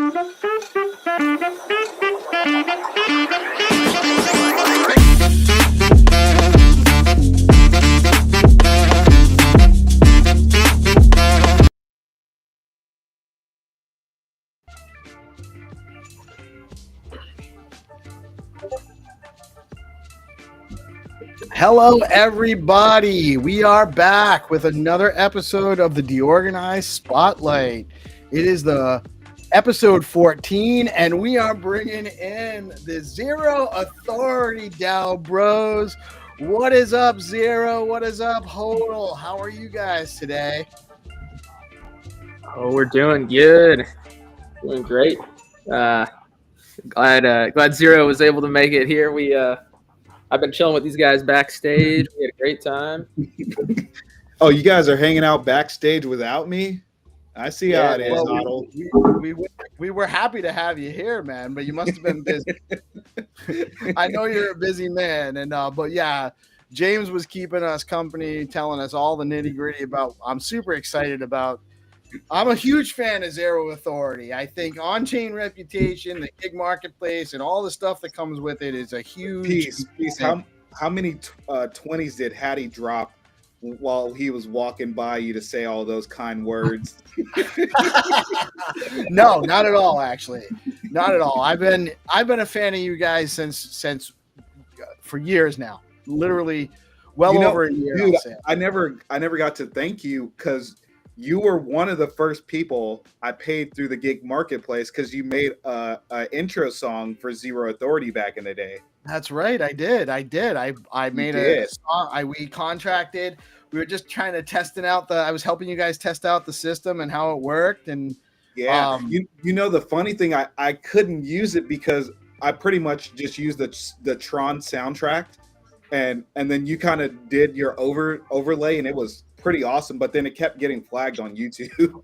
Hello, everybody. We are back with another episode of the Deorganized Spotlight. It is the episode 14, and we are bringing in the ZeroAuthorityDAO bros. What is up, Zero? What is up, Hodl? How are you guys today? Oh, we're doing good. Doing great. Glad Zero was able to make it here. I've been chilling with these guys backstage. We had a great time. Oh, you guys are hanging out backstage without me? I see how it is, Hodl. We were happy to have you here, man, but you must have been busy. I know you're a busy man, and but yeah, James was keeping us company, telling us all the nitty gritty about. I'm super excited about. I'm a huge fan of Zero Authority. I think on-chain reputation, the gig marketplace, and all the stuff that comes with it is a huge piece. How many 20s did Haddy drop while he was walking by you to say all those kind words? No, not at all. Actually, not at all. I've been a fan of you guys since for years now. Literally, over a year. Dude, I never got to thank you because you were one of the first people I paid through the gig marketplace because you made an intro song for Zero Authority back in the day. That's right. I did. I made a song. We contracted. We were just trying to I was helping you guys test out the system and how it worked. And yeah, you know, the funny thing, I couldn't use it because I pretty much just used the Tron soundtrack. And then you kind of did your overlay, and it was pretty awesome. But then it kept getting flagged on YouTube.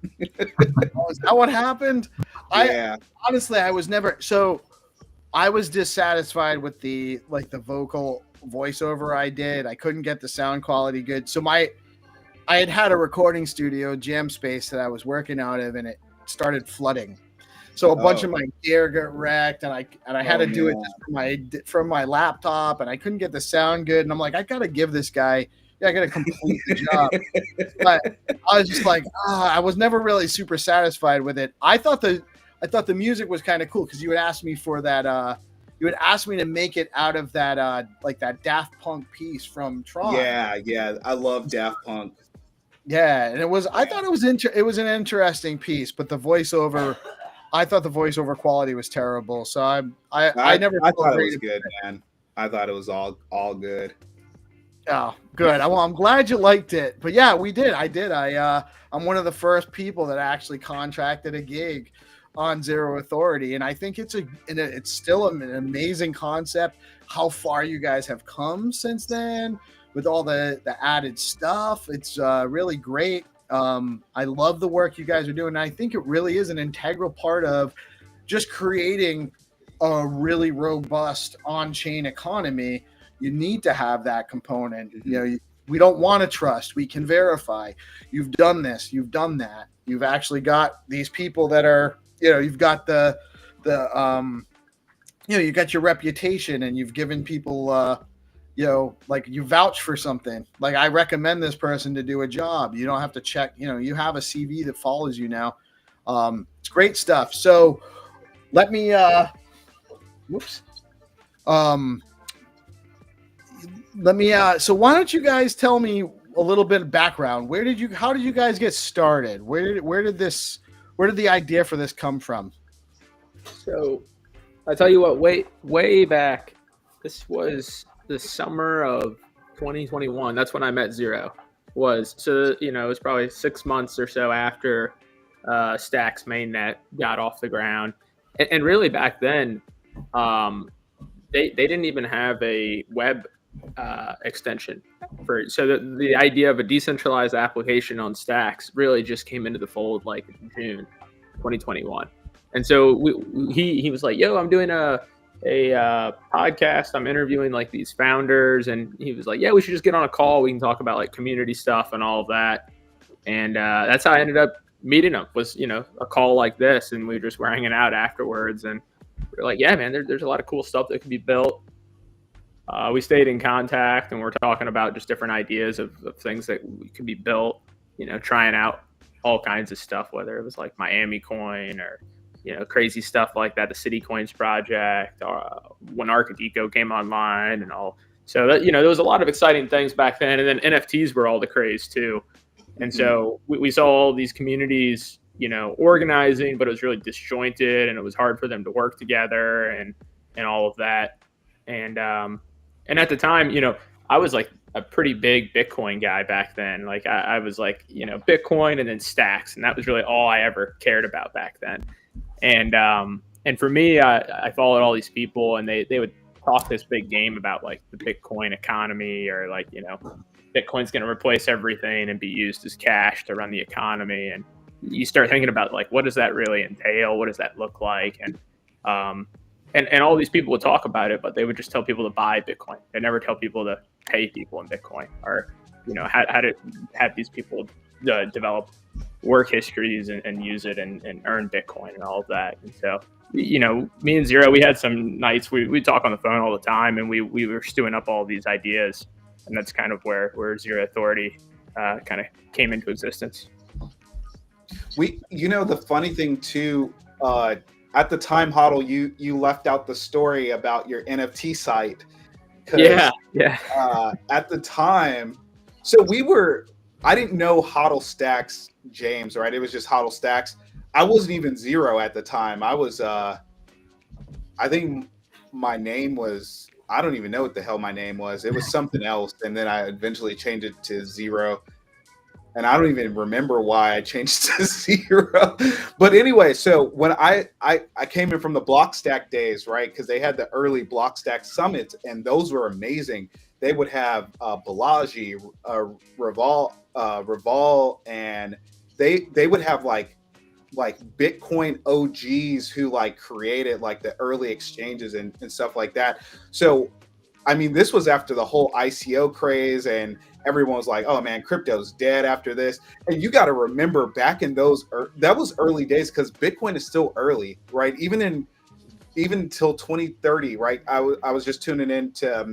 Oh, is that what happened? Yeah. Honestly, I was never. So I was dissatisfied with the vocal voiceover I did. I couldn't get the sound quality good. So I had a recording studio, Jam Space, that I was working out of, and it started flooding. So a bunch of my gear got wrecked, and I had to do it just from my laptop, and I couldn't get the sound good. And I'm like, I got to give this guy, I got to complete the job. But I was just like, I was never really super satisfied with it. I thought the music was kind of cool because you would ask me for that. You would ask me to make it out of that that Daft Punk piece from Tron. Yeah, I love Daft Punk. Yeah, and it was. I thought it was it was an interesting piece, but the voiceover. I thought the voiceover quality was terrible, so I never. I thought it was good, man. I thought it was all good. Oh, good. I'm glad you liked it. But yeah, we did. I did. I'm one of the first people that actually contracted a gig on Zero Authority, and I think it's still an amazing concept. How far you guys have come since then with all the added stuff. It's really great. I love the work you guys are doing. And I think it really is an integral part of just creating a really robust on-chain economy. You need to have that component. We don't want to trust. We can verify. You've done this. You've done that. You've actually got these people that are, you've got you got your reputation, and you've given people, like you vouch for something. Like, I recommend this person to do a job. You don't have to check, you have a CV that follows you now. It's great stuff. So let me, so why don't you guys tell me a little bit of background? How did you guys get started? Where did the idea for this come from? So I tell you what, way back, this was the summer of 2021. That's when I met Zero. It was probably 6 months or so after Stack's mainnet got off the ground, and really back then, they didn't even have a web extension so the idea of a decentralized application on Stacks really just came into the fold like in June 2021. And so he was like, yo, I'm doing a podcast. I'm interviewing like these founders, and he was like, yeah, we should just get on a call. We can talk about like community stuff and all of that. And that's how I ended up meeting up was, a call like this, and we just were hanging out afterwards, and we're like, yeah, man, there's a lot of cool stuff that could be built. We stayed in contact, and we're talking about just different ideas of things that could be built, trying out all kinds of stuff, whether it was like Miami Coin or, crazy stuff like that, the City Coins project, when Arcadeco came online and all. So that, there was a lot of exciting things back then. And then NFTs were all the craze too. And so we saw all these communities, organizing, but it was really disjointed, and it was hard for them to work together and all of that. And at the time, I was like a pretty big Bitcoin guy back then. Like I was like, Bitcoin and then stacks. And that was really all I ever cared about back then. And for me, I followed all these people, and they would talk this big game about like the Bitcoin economy, or like, Bitcoin's going to replace everything and be used as cash to run the economy. And you start thinking about like, what does that really entail? What does that look like? And all these people would talk about it, but they would just tell people to buy Bitcoin. They never tell people to pay people in Bitcoin, or, how to have these people develop work histories and use it and earn Bitcoin and all of that. And so, me and Zero, we had some nights we talk on the phone all the time, and we were stewing up all these ideas. And that's kind of where Zero Authority kind of came into existence. The funny thing too, at the time, Hodl, you left out the story about your NFT site. Yeah. At the time, so I didn't know hodlstx James, right? It was just hodlstx. I wasn't even Zero at the time. I was, I think my name was, I don't even know what the hell my name was. It was something else. And then I eventually changed it to Zero. And I don't even remember why I changed to Zero. But anyway, so when I came in from the Blockstack days, right? Because they had the early Blockstack summits, and those were amazing. They would have Balaji, Reval, and they would have like Bitcoin OGs who like created like the early exchanges and stuff like that. So, I mean, this was after the whole ICO craze, and everyone was like, oh man, crypto's dead after this. And you got to remember back in those, that was early days, because Bitcoin is still early, right? Even until 2030, right? I was just tuning in to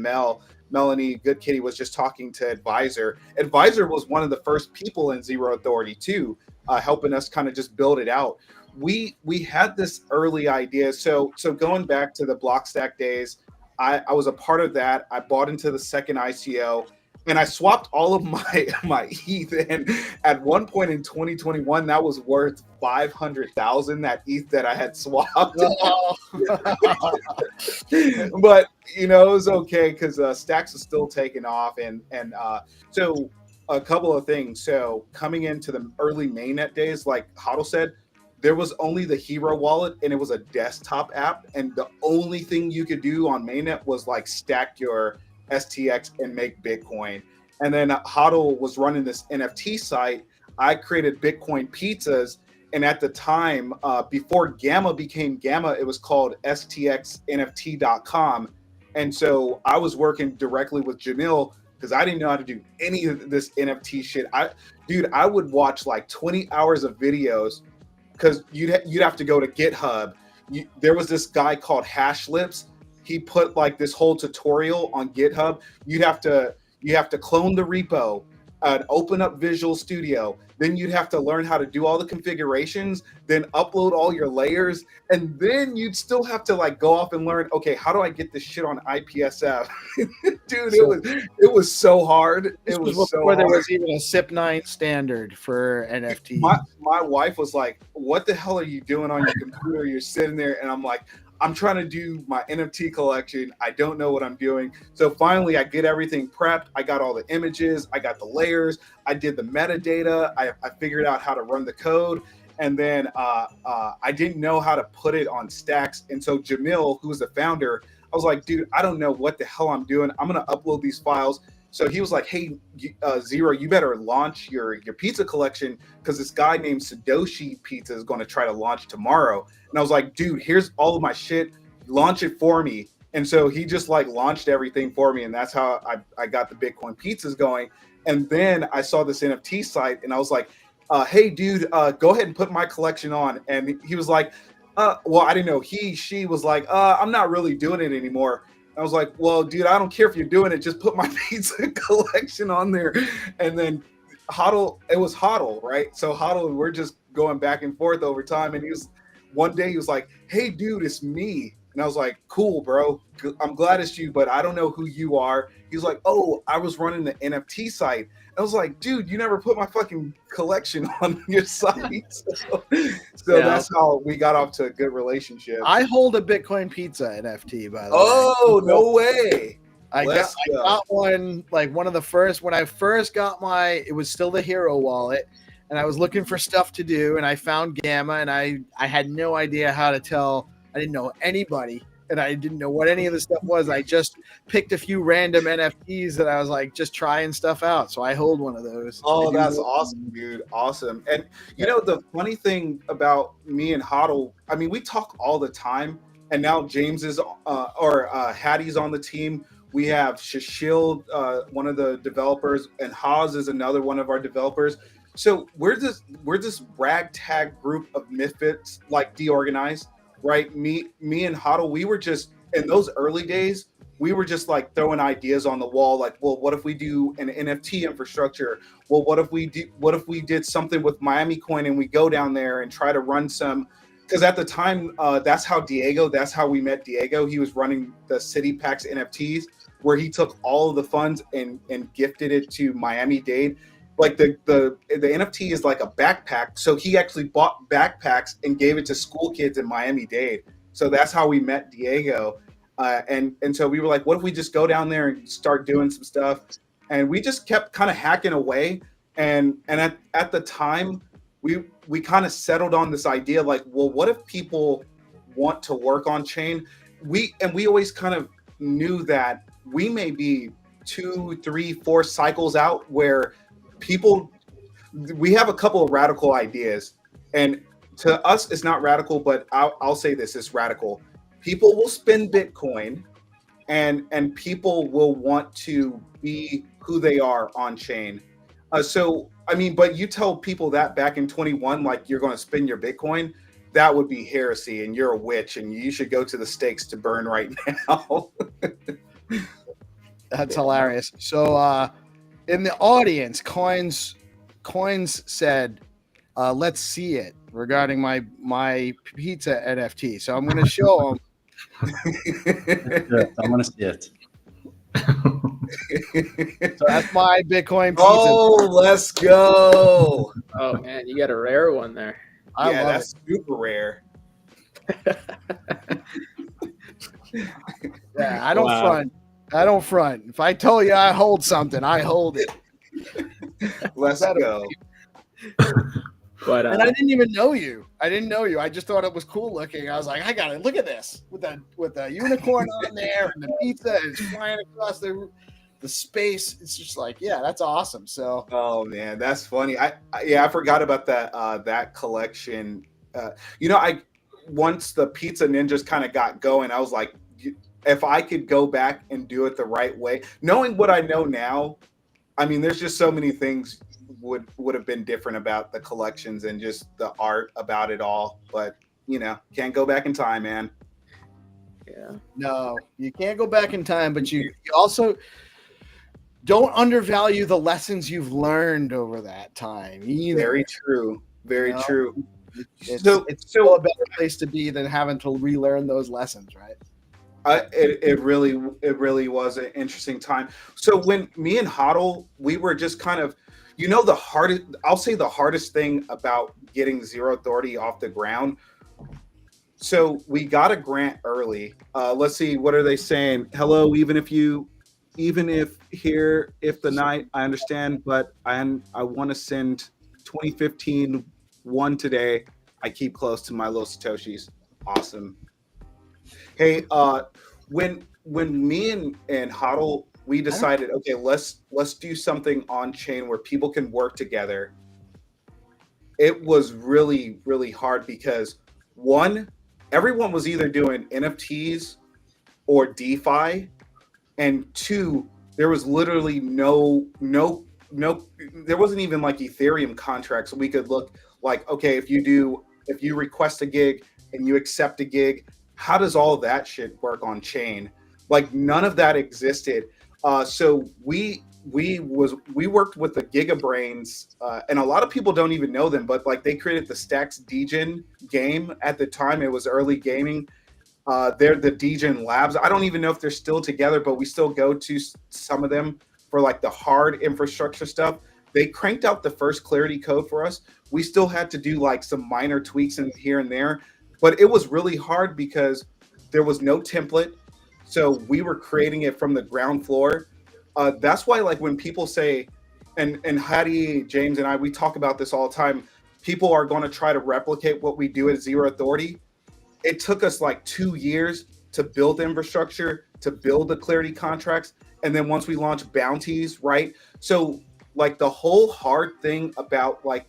Melanie Good Kitty was just talking to Advisor. Advisor was one of the first people in Zero Authority too, helping us kind of just build it out. We had this early idea. So going back to the Blockstack days, I was a part of that. I bought into the second ICO, and I swapped all of my ETH. And at one point in 2021, that was worth 500,000. That ETH that I had swapped. Oh. But it was okay, because Stacks is still taking off, and so a couple of things. So coming into the early mainnet days, like Hodl said, there was only the Hero wallet, and it was a desktop app, and the only thing you could do on mainnet was like stack your STX and make Bitcoin. And then Hodl was running this NFT site. I created Bitcoin pizzas, and at the time, before Gamma became Gamma, it was called stxnft.com. And so I was working directly with Jamil, because I didn't know how to do any of this NFT shit. I would watch like 20 hours of videos, because you'd have to go to GitHub. There was this guy called Hashlips. He put like this whole tutorial on GitHub. You have to clone the repo, open up Visual Studio. Then you'd have to learn how to do all the configurations, then upload all your layers, and then you'd still have to like go off and learn, okay, how do I get this shit on IPSF? Dude, it was so hard. It was so hard. There was even a SIP9 standard for NFT. My wife was like, what the hell are you doing on your computer? You're sitting there, and I'm like, I'm trying to do my NFT collection. I don't know what I'm doing. So finally, I get everything prepped. I got all the images. I got the layers. I did the metadata. I figured out how to run the code. And then I didn't know how to put it on Stacks. And so Jamil, who was the founder, I was like, dude, I don't know what the hell I'm doing. I'm going to upload these files. So he was like, hey, Zero, you better launch your pizza collection, because this guy named Sadoshi Pizza is going to try to launch tomorrow. And I was like, dude, here's all of my shit. Launch it for me. And so he just like launched everything for me. And that's how I got the Bitcoin pizzas going. And then I saw this NFT site, and I was like, hey dude, go ahead and put my collection on. And he was like, well, I didn't know she was like, I'm not really doing it anymore. I was like, well, dude, I don't care if you're doing it, just put my pizza collection on there. And then it was Hodl, right? So Hodl, we're just going back and forth over time. And one day he was like, hey dude, it's me. And I was like, cool, bro. I'm glad it's you, but I don't know who you are. He's like, oh, I was running the NFT site. I was like, dude, you never put my fucking collection on your site. So that's how we got off to a good relationship. I hold a Bitcoin pizza NFT, by the way. Oh, no way. I got one, like one of the first, when I first got it was still the Hero wallet, and I was looking for stuff to do, and I found Gamma, and I had no idea how to tell. I didn't know anybody, and I didn't know what any of the stuff was. I just picked a few random NFTs that I was like just trying stuff out. So I hold one of those. Oh, that's awesome, dude. Awesome. And you know, the funny thing about me and Hodl, I mean, we talk all the time, and now James is Haddy's on the team. We have Shashil, one of the developers, and Haas is another one of our developers. So we're this ragtag group of misfits, like deorganized. Right, me and Hodl, we were just in those early days. We were just like throwing ideas on the wall, like, well, what if we do an NFT infrastructure? Well, what if we did something with Miami Coin and we go down there and try to run some? Because at the time, that's how we met Diego. He was running the City Packs NFTs, where he took all of the funds and gifted it to Miami-Dade. Like the NFT is like a backpack. So he actually bought backpacks and gave it to school kids in Miami-Dade. So that's how we met Diego. And so we were like, what if we just go down there and start doing some stuff? And we just kept kind of hacking away. And at the time, we kind of settled on this idea, like, well, what if people want to work on chain? We always kind of knew that we may be 2, 3, 4 cycles out where we have a couple of radical ideas, and to us it's not radical, but I'll say this, it's radical. People will spend Bitcoin and people will want to be who they are on chain. So I mean, but you tell people that back in 21, like, you're going to spend your Bitcoin, that would be heresy, and you're a witch and you should go to the stakes to burn right now. That's hilarious. So in the audience, Coins said, let's see it regarding my pizza NFT. So I'm going to show him. I want to see it. So that's my Bitcoin pizza. Oh, let's go. Oh man, you got a rare one there. Yeah, that's super rare. Yeah, I don't front. I don't front. If I tell you I hold something, I hold it. Let's go. But and I didn't even know you. I just thought it was cool looking. I was like, I got it. Look at this with the unicorn on there, and the pizza is flying across the space. It's just like, yeah, that's awesome. So, oh man, that's funny. I forgot about that collection. Once the Pizza Ninjas kind of got going, I was like, if I could go back and do it the right way, knowing what I know now, I mean, there's just so many things would have been different about the collections and just the art about it all. But can't go back in time, man. Yeah. No, you can't go back in time, but you also don't undervalue the lessons you've learned over that time either. Very true. Very true. It's still a better place to be than having to relearn those lessons, right? It really was an interesting time. So when me and Hodl, we were just kind of, I'll say the hardest thing about getting Zero Authority off the ground. So we got a grant early. Let's see, what are they saying? Hello, if the night, I understand, but I want to send 2015 one today. I keep close to my little Satoshis. Awesome. Hey, when me and Hodl, we decided, okay, let's do something on chain where people can work together. It was really, really hard because one, everyone was either doing NFTs or DeFi, and two, there was literally no there wasn't even like Ethereum contracts. We could look like, okay, if you request a gig and you accept a gig, how does all of that shit work on chain? Like none of that existed. So we worked with the GigaBrains, and a lot of people don't even know them, but like they created the Stacks Degen game at the time. It was early gaming. They're the Degen Labs. I don't even know if they're still together, but we still go to some of them for like the hard infrastructure stuff. They cranked out the first Clarity code for us. We still had to do like some minor tweaks in here and there, but it was really hard because there was no template. So we were creating it from the ground floor. That's why, like, when people say, and Haddy, James, and I, we talk about this all the time, people are going to try to replicate what we do at Zero Authority. It took us like 2 years to build infrastructure, to build the Clarity contracts. And then once we launched bounties, right? So like the whole hard thing about like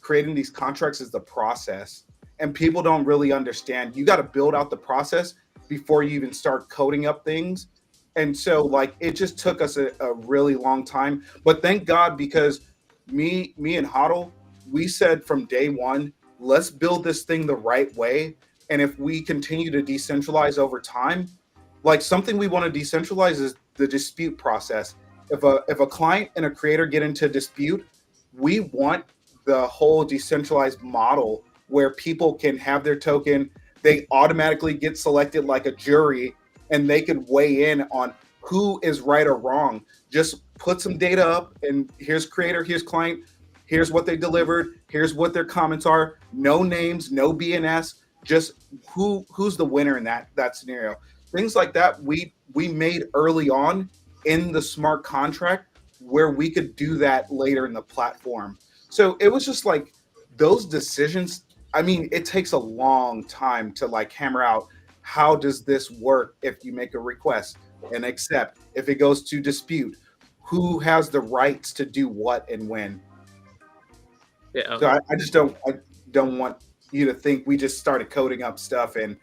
creating these contracts is the process. And people don't really understand. You got to build out the process before you even start coding up things. And so like it just took us a really long time. But thank God, because me and Hodl, we said from day one, let's build this thing the right way. And if we continue to decentralize over time, like something we want to decentralize is the dispute process. If a client and a creator get into a dispute, we want the whole decentralized model where people can have their token, they automatically get selected like a jury, and they can weigh in on who is right or wrong. Just put some data up, and here's creator, here's client, here's what they delivered, here's what their comments are. No names, no BNS, just who's the winner in that scenario. Things like that we made early on in the smart contract where we could do that later in the platform. So it was just like those decisions. I mean, it takes a long time to like hammer out, how does this work if you make a request and accept? If it goes to dispute, who has the rights to do what and when? Yeah. So I just don't want you to think we just started coding up stuff and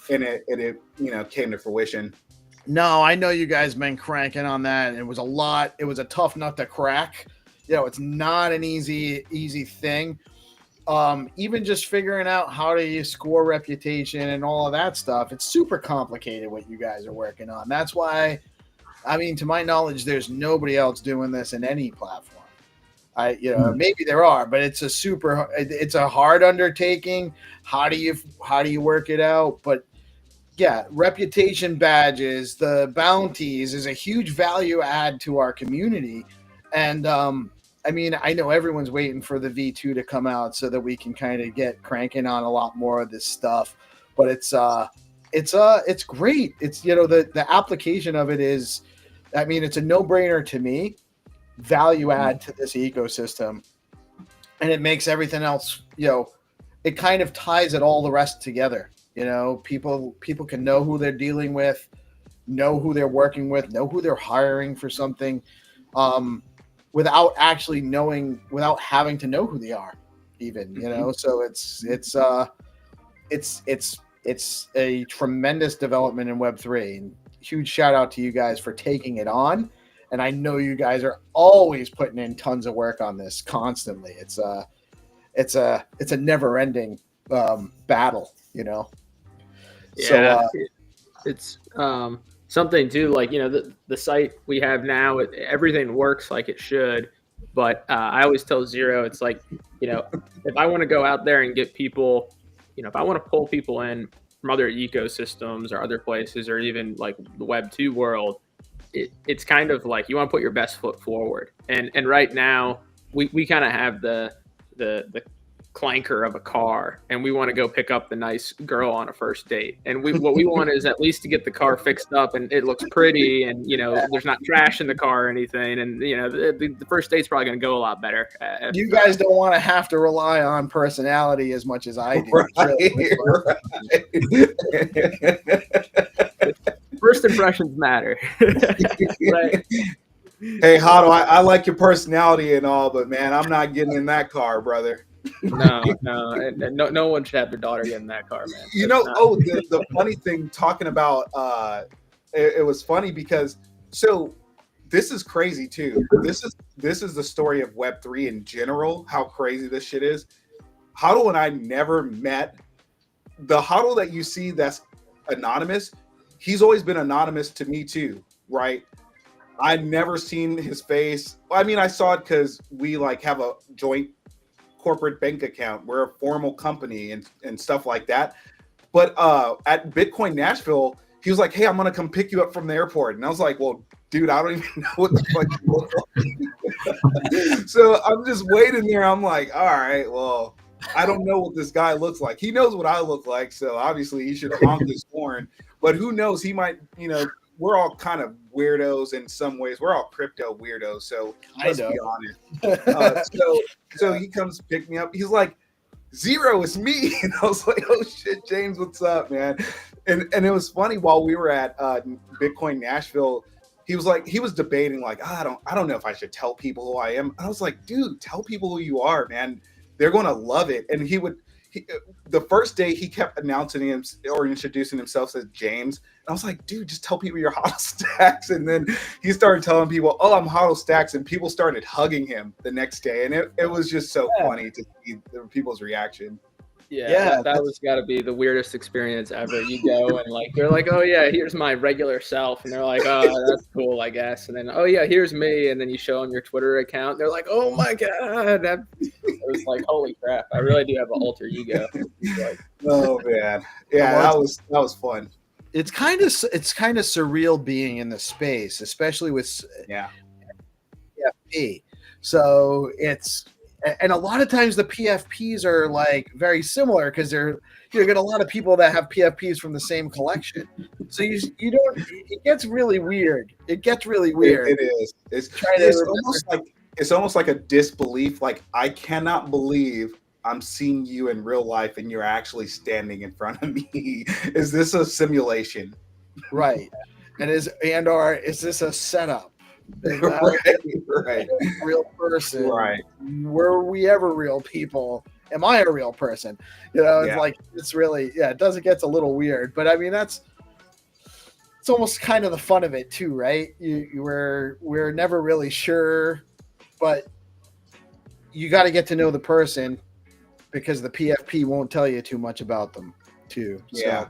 it came to fruition. No, I know you guys been cranking on that. It was a lot. It was a tough nut to crack. It's not an easy thing. Even just figuring out how do you score reputation and all of that stuff, it's super complicated what you guys are working on. That's why, I mean, to my knowledge, there's nobody else doing this in any platform. Maybe there are, but it's a hard undertaking. How do you work it out? But yeah, reputation badges, the bounties is a huge value add to our community. And, I mean, I know everyone's waiting for the V2 to come out so that we can kind of get cranking on a lot more of this stuff. But it's great. It's, the application of it is, I mean, it's a no-brainer to me, value add to this ecosystem. And it makes everything else, it kind of ties it all the rest together. People can know who they're dealing with, know who they're working with, know who they're hiring for something. Without actually knowing, without having to know who they are, even, So it's a tremendous development in Web3, and huge shout out to you guys for taking it on. And I know you guys are always putting in tons of work on this constantly. It's a never ending battle, Yeah, so, it's something too, like, the site we have now, everything works like it should. But I always tell Zero, it's like, if I want to go out there and get people, if I want to pull people in from other ecosystems or other places, or even like the Web2 world, it's kind of like you want to put your best foot forward. And right now we kind of have the clanker of a car, and we want to go pick up the nice girl on a first date, and what we want is at least to get the car fixed up and it looks pretty, and there's not trash in the car or anything, and the first date's probably going to go a lot better. You guys don't want to have to rely on personality as much as I do. Right. First impressions matter. Right. Hey, Hodl, I like your personality and all, but man, I'm not getting in that car, brother. No one should have their daughter get in that car, man. The funny thing, talking about it was funny because this is crazy too. This is the story of Web3 in general, how crazy this shit is. Hodl and I never met. The Hodl that you see that's anonymous, he's always been anonymous to me too, right? I never seen his face. I mean, I saw it because we like have a joint corporate bank account. We're a formal company and stuff like that. But at Bitcoin Nashville, he was like, "Hey, I'm gonna come pick you up from the airport," and I was like, "Well, dude, I don't even know what the fuck you look like." So I'm just waiting there. I'm like, all right, well, I don't know what this guy looks like. He knows what I look like, so obviously he should honk his horn. But who knows? He might, we're all kind of weirdos in some ways. We're all crypto weirdos, so let's be honest. So he comes pick me up. He's like, "Zero, it's me." And I was like, "Oh shit, James, what's up, man?" And it was funny while we were at Bitcoin Nashville. He was debating like, I don't know if I should tell people who I am. I was like, dude, tell people who you are, man. They're going to love it. And the first day he kept announcing him or introducing himself as James. And I was like, dude, just tell people you're hodlstx. And then he started telling people, "Oh, I'm hodlstx," and people started hugging him the next day. And it was just so funny to see people's reaction. Yeah, that was got to be the weirdest experience ever. You go and like they're like, "Oh yeah, here's my regular self," and they're like, "Oh, that's cool, I guess." And then, "Oh yeah, here's me," and then you show them your Twitter account. They're like, "Oh my god!" It was like, "Holy crap! I really do have an alter ego." Like, oh man, yeah, that was fun. It's kind of surreal being in the space, especially with PFP. So and a lot of times the PFPs are like very similar because you get a lot of people that have PFPs from the same collection. So you don't. It gets really weird. It is. It's almost like a disbelief. Like, I cannot believe I'm seeing you in real life and you're actually standing in front of me. Is this a simulation? Right. And is this a setup? Right. Real person. Right. Were we ever real people? Am I a real person? It's like, it's really, it does, it gets a little weird, but I mean, it's almost kind of the fun of it too, right? We're never really sure, but you got to get to know the person because the PFP won't tell you too much about them too. So,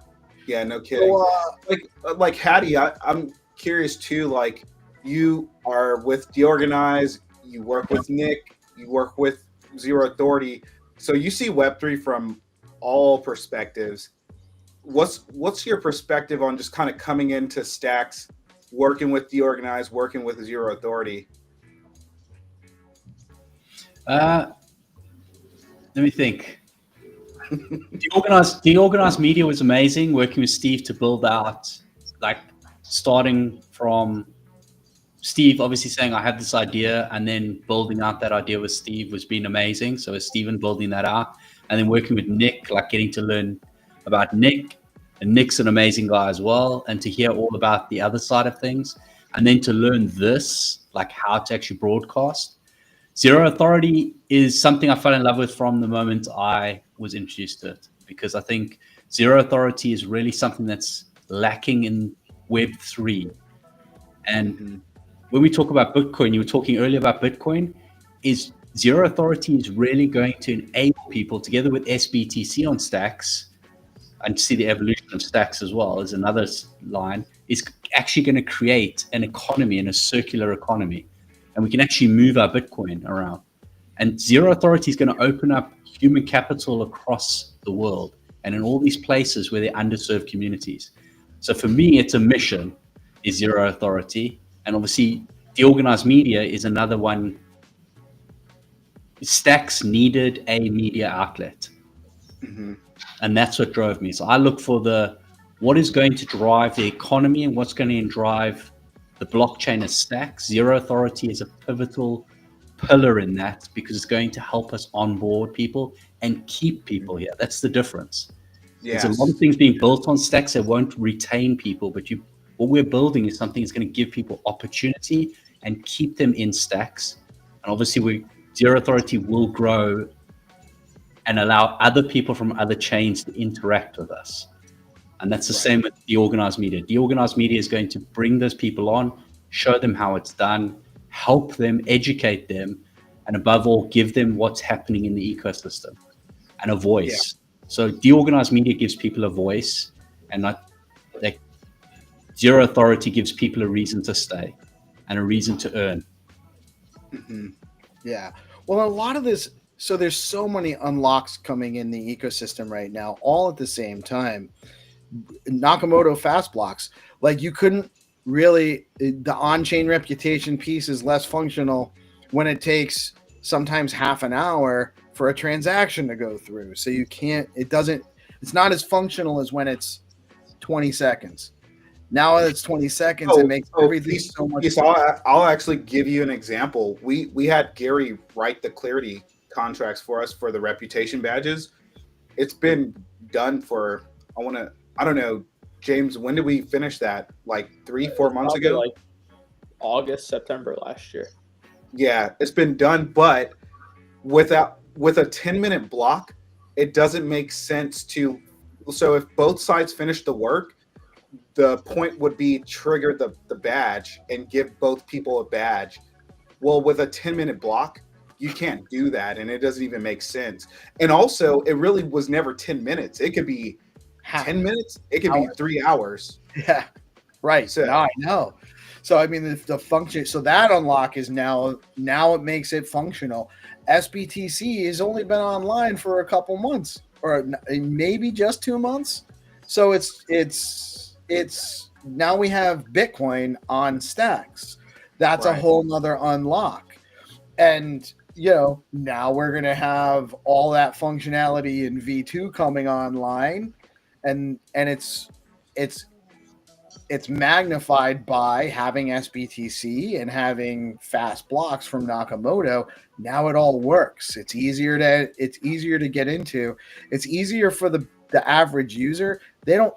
yeah, no kidding. So, like Haddy, I'm curious too, like, you are with Deorganized, you work with Nick, you work with Zero Authority. So you see Web3 from all perspectives. What's your perspective on just kind of coming into Stacks, working with Deorganized, working with Zero Authority? Let me think. Deorganized Media was amazing, working with Steve to build out, like, starting from Steve obviously saying, "I have this idea," and then building out that idea with Steve was been amazing. So as Steven building that out, and then working with Nick, like getting to learn about Nick, and Nick's an amazing guy as well, and to hear all about the other side of things, and then to learn this, like how to actually broadcast. Zero Authority is something I fell in love with from the moment I was introduced to it, because I think Zero Authority is really something that's lacking in Web3. And when we talk about Bitcoin, you were talking earlier about Bitcoin, is Zero Authority is really going to enable people, together with SBTC on Stacks, and see the evolution of Stacks as well as another line, is actually going to create an economy and a circular economy. And we can actually move our Bitcoin around. And Zero Authority is going to open up human capital across the world and in all these places where they're underserved communities. So for me, it's a mission, is Zero Authority. And obviously, Deorganized Media is another one. Stacks needed a media outlet. And that's what drove me. So I look for what is going to drive the economy and what's going to drive the blockchain as Stacks. Zero Authority is a pivotal pillar in that because it's going to help us onboard people and keep people here. That's the difference. Yes. There's a lot of things being built on Stacks that won't retain people, but what we're building is something that's going to give people opportunity and keep them in Stacks. And obviously, Zero Authority will grow and allow other people from other chains to interact with us. And that's the same with Deorganized Media. Deorganized Media is going to bring those people on, show them how it's done, help them, educate them, and above all, give them what's happening in the ecosystem and a voice. So deorganized media gives people a voice, and not like Zero Authority gives people a reason to stay and a reason to earn. Mm-hmm. Yeah. Well, a lot of this, so there's so many unlocks coming in the ecosystem right now, all at the same time. Nakamoto fast blocks, like you couldn't really, the on-chain reputation piece is less functional when it takes sometimes half an hour for a transaction to go through. So you can't, it's not as functional as when it's 20 seconds. Now it's 20 seconds. It makes everything so much. I'll actually give you an example. We had Gary write the clarity contracts for us for the reputation badges. It's been done for, I don't know, James, when did we finish that? Like 3-4 months ago? Like August, September last year. Yeah, it's been done, but with a 10-minute block, it doesn't make sense to. So if both sides finish the work, the point would be trigger the badge and give both people a badge. Well, with a 10-minute block, you can't do that, and it doesn't even make sense. And also, it really was never 10 minutes. It could be 10 minutes. It could be 3 hours. Yeah, right. So now I know. So I mean, the function. So that unlock is now it makes it functional. SBTC has only been online for a couple months, or maybe just 2 months. So it's now we have Bitcoin on stacks. That's a whole nother unlock. And now we're going to have all that functionality in V2 coming online, and it's magnified by having SBTC and having fast blocks from Nakamoto. Now it all works. It's easier to get into. It's easier for the average user. It's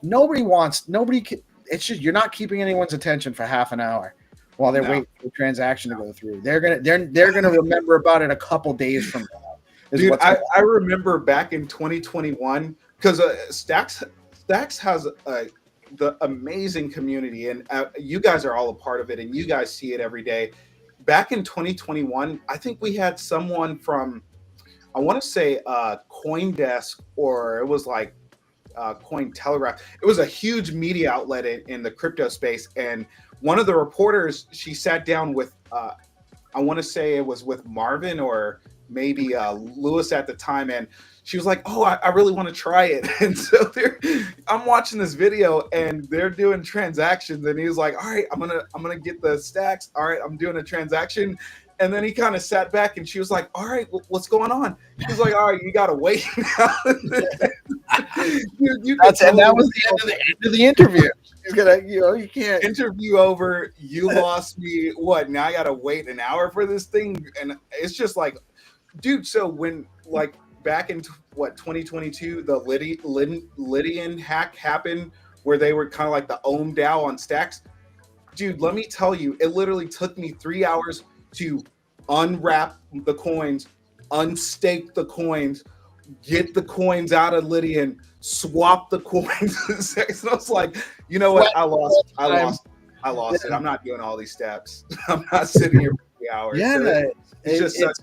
just, you're not keeping anyone's attention for half an hour while they're waiting for the transaction to go through. They're gonna remember about it a couple days from now. Dude, I remember back in 2021, because Stacks has the amazing community, and you guys are all a part of it, and you guys see it every day. Back in 2021, I think we had someone from, I want to say CoinDesk, or it was like Cointelegraph. It was a huge media outlet in the crypto space, and one of the reporters, she sat down with, I want to say it was with Marvin or maybe Lewis at the time, and she was like, "Oh, I really want to try it." And so I'm watching this video, and they're doing transactions, and he was like, "All right, I'm gonna get the stacks. All right, I'm doing a transaction." And then he kind of sat back, and she was like, "All right, what's going on?" He was like, "All right, you gotta wait now." That was the end of the interview. He's gonna, you can't interview over. You lost me. What? Now I gotta wait an hour for this thing, and it's just like, dude. So when like back in 2022, the Lydian hack happened, where they were kind of like the Ohm DAO on stacks. Dude, let me tell you, it literally took me 3 hours to unwrap the coins, unstake the coins, get the coins out of Lydian, swap the coins. So I was like, you know what? I lost it. I'm not doing all these steps. I'm not sitting here for 3 hours. Yeah, so it's just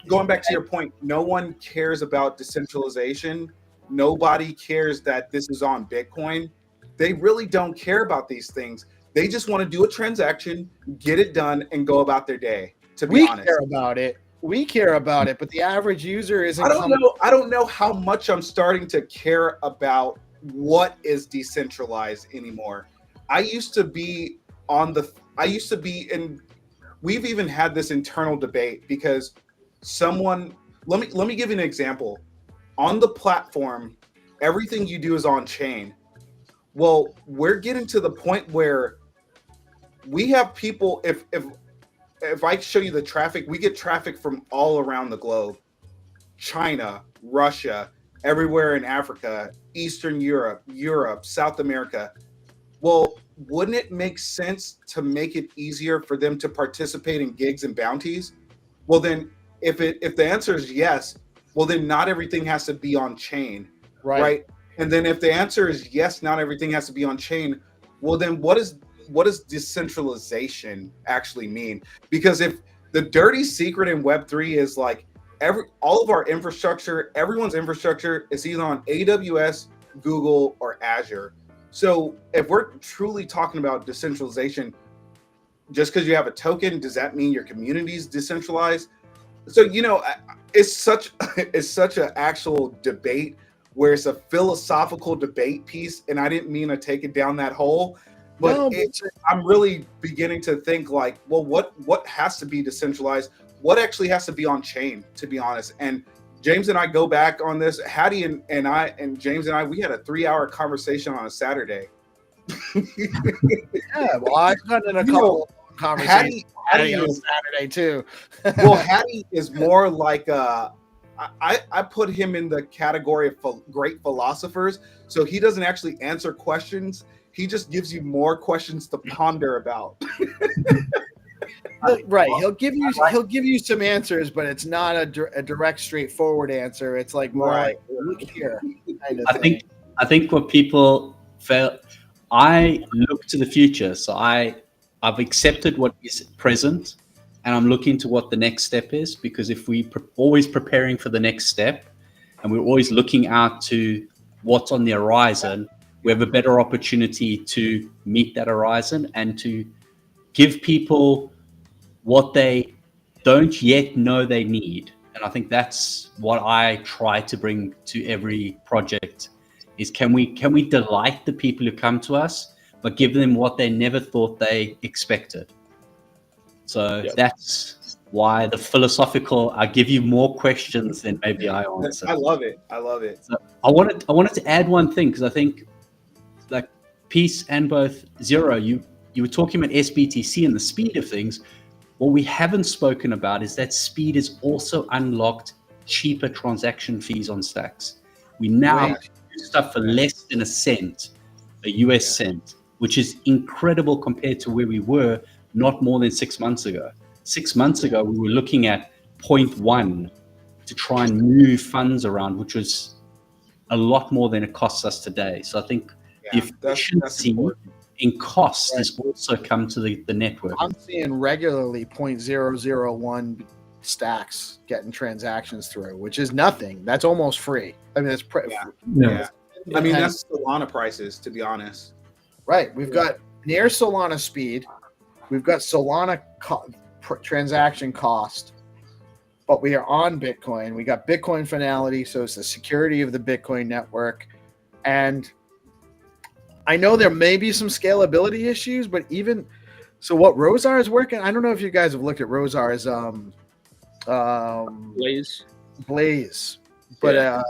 going back to your point. No one cares about decentralization. Nobody cares that this is on Bitcoin. They really don't care about these things. They just want to do a transaction, get it done, and go about their day. To be honest, we care about it, but the average user isn't. I don't know how much I'm starting to care about what is decentralized anymore. I used to be in. We've even had this internal debate because someone. Let me give you an example. On the platform, everything you do is on chain. Well, we're getting to the point where we have people, if I show you the traffic, we get traffic from all around the globe. China, Russia, everywhere in Africa, Eastern Europe, South America. Well, wouldn't it make sense to make it easier for them to participate in gigs and bounties? Well, then if the answer is yes, well, then not everything has to be on chain, right? And then if the answer is yes, not everything has to be on chain, well, then what is does decentralization actually mean? Because if the dirty secret in Web3 is like all of our infrastructure, everyone's infrastructure is either on AWS, Google, or Azure. So if we're truly talking about decentralization, just because you have a token, does that mean your community is decentralized? So, you know, it's such an actual debate where it's a philosophical debate piece, and I didn't mean to take it down that hole, but No, I'm really beginning to think like, well, what has to be decentralized? What actually has to be on chain, to be honest? And James and I go back on this. Hattie and James and I, we had a 3-hour conversation on a Saturday. yeah, well, I've gotten in a couple of conversations Hattie on is, Saturday too. well, Hattie is more like I put him in the category of great philosophers. So he doesn't actually answer questions. He just gives you more questions to ponder about. Right, he'll give you some answers, but it's not a direct, straightforward answer. It's like more like, look here, kind of thing. I think what people fail. I look to the future, so I've accepted what is present, and I'm looking to what the next step is. Because if we always preparing for the next step, and we're always looking out to what's on the horizon, we have a better opportunity to meet that horizon and to give people what they don't yet know they need. And I think that's what I try to bring to every project is can we delight the people who come to us, but give them what they never thought they expected. So that's why the philosophical, I give you more questions than maybe I answer. I love it. So I wanted to add one thing, because I think like Peace and both Zero, you were talking about SBTC and the speed of things. What we haven't spoken about is that speed is also unlocked cheaper transaction fees on stacks. We now do stuff for less than a cent, a US cent, which is incredible compared to where we were not more than 6 months ago. 6 months ago, we were looking at 0.1 to try and move funds around, which was a lot more than it costs us today. So I think the efficiency in cost has also come to the network. I'm seeing regularly 0.001 stacks getting transactions through, which is nothing. That's almost free. I mean, it's I mean, that's Solana prices, to be honest. Right. We've got near Solana speed. We've got Solana transaction cost, but we are on Bitcoin. We got Bitcoin finality, so it's the security of the Bitcoin network. And I know there may be some scalability issues, but even so, what Rosar is working, I don't know if you guys have looked at Rosar's Blaze, but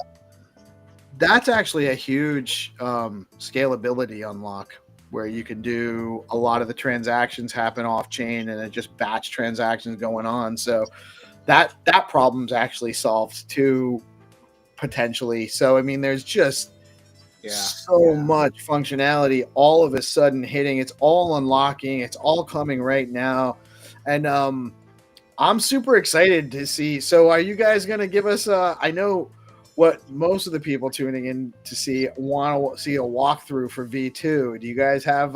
that's actually a huge scalability unlock, where you can do a lot of the transactions happen off chain and it just batch transactions going on. So that problem's actually solved too, potentially. So I mean, there's just much functionality all of a sudden hitting. It's all unlocking. It's all coming right now. And I'm super excited to see. So are you guys going to give us I know what most of the people tuning in to see want to see a walkthrough for V2. Do you guys have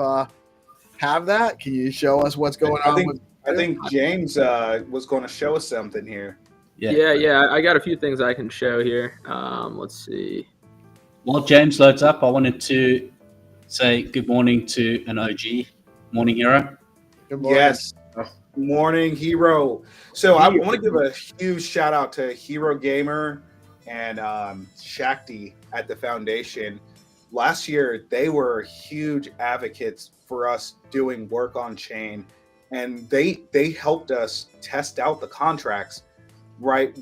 that? Can you show us what's going on? I think James was going to show us something here. Yeah. I got a few things I can show here. Let's see. While James loads up, I wanted to say good morning to an OG. Morning, Hero. Good morning. Yes. Morning, Hero. So I want to give a huge shout out to Hero Gamer and Shakti at the foundation. Last year, they were huge advocates for us doing work on chain, and they helped us test out the contracts, right?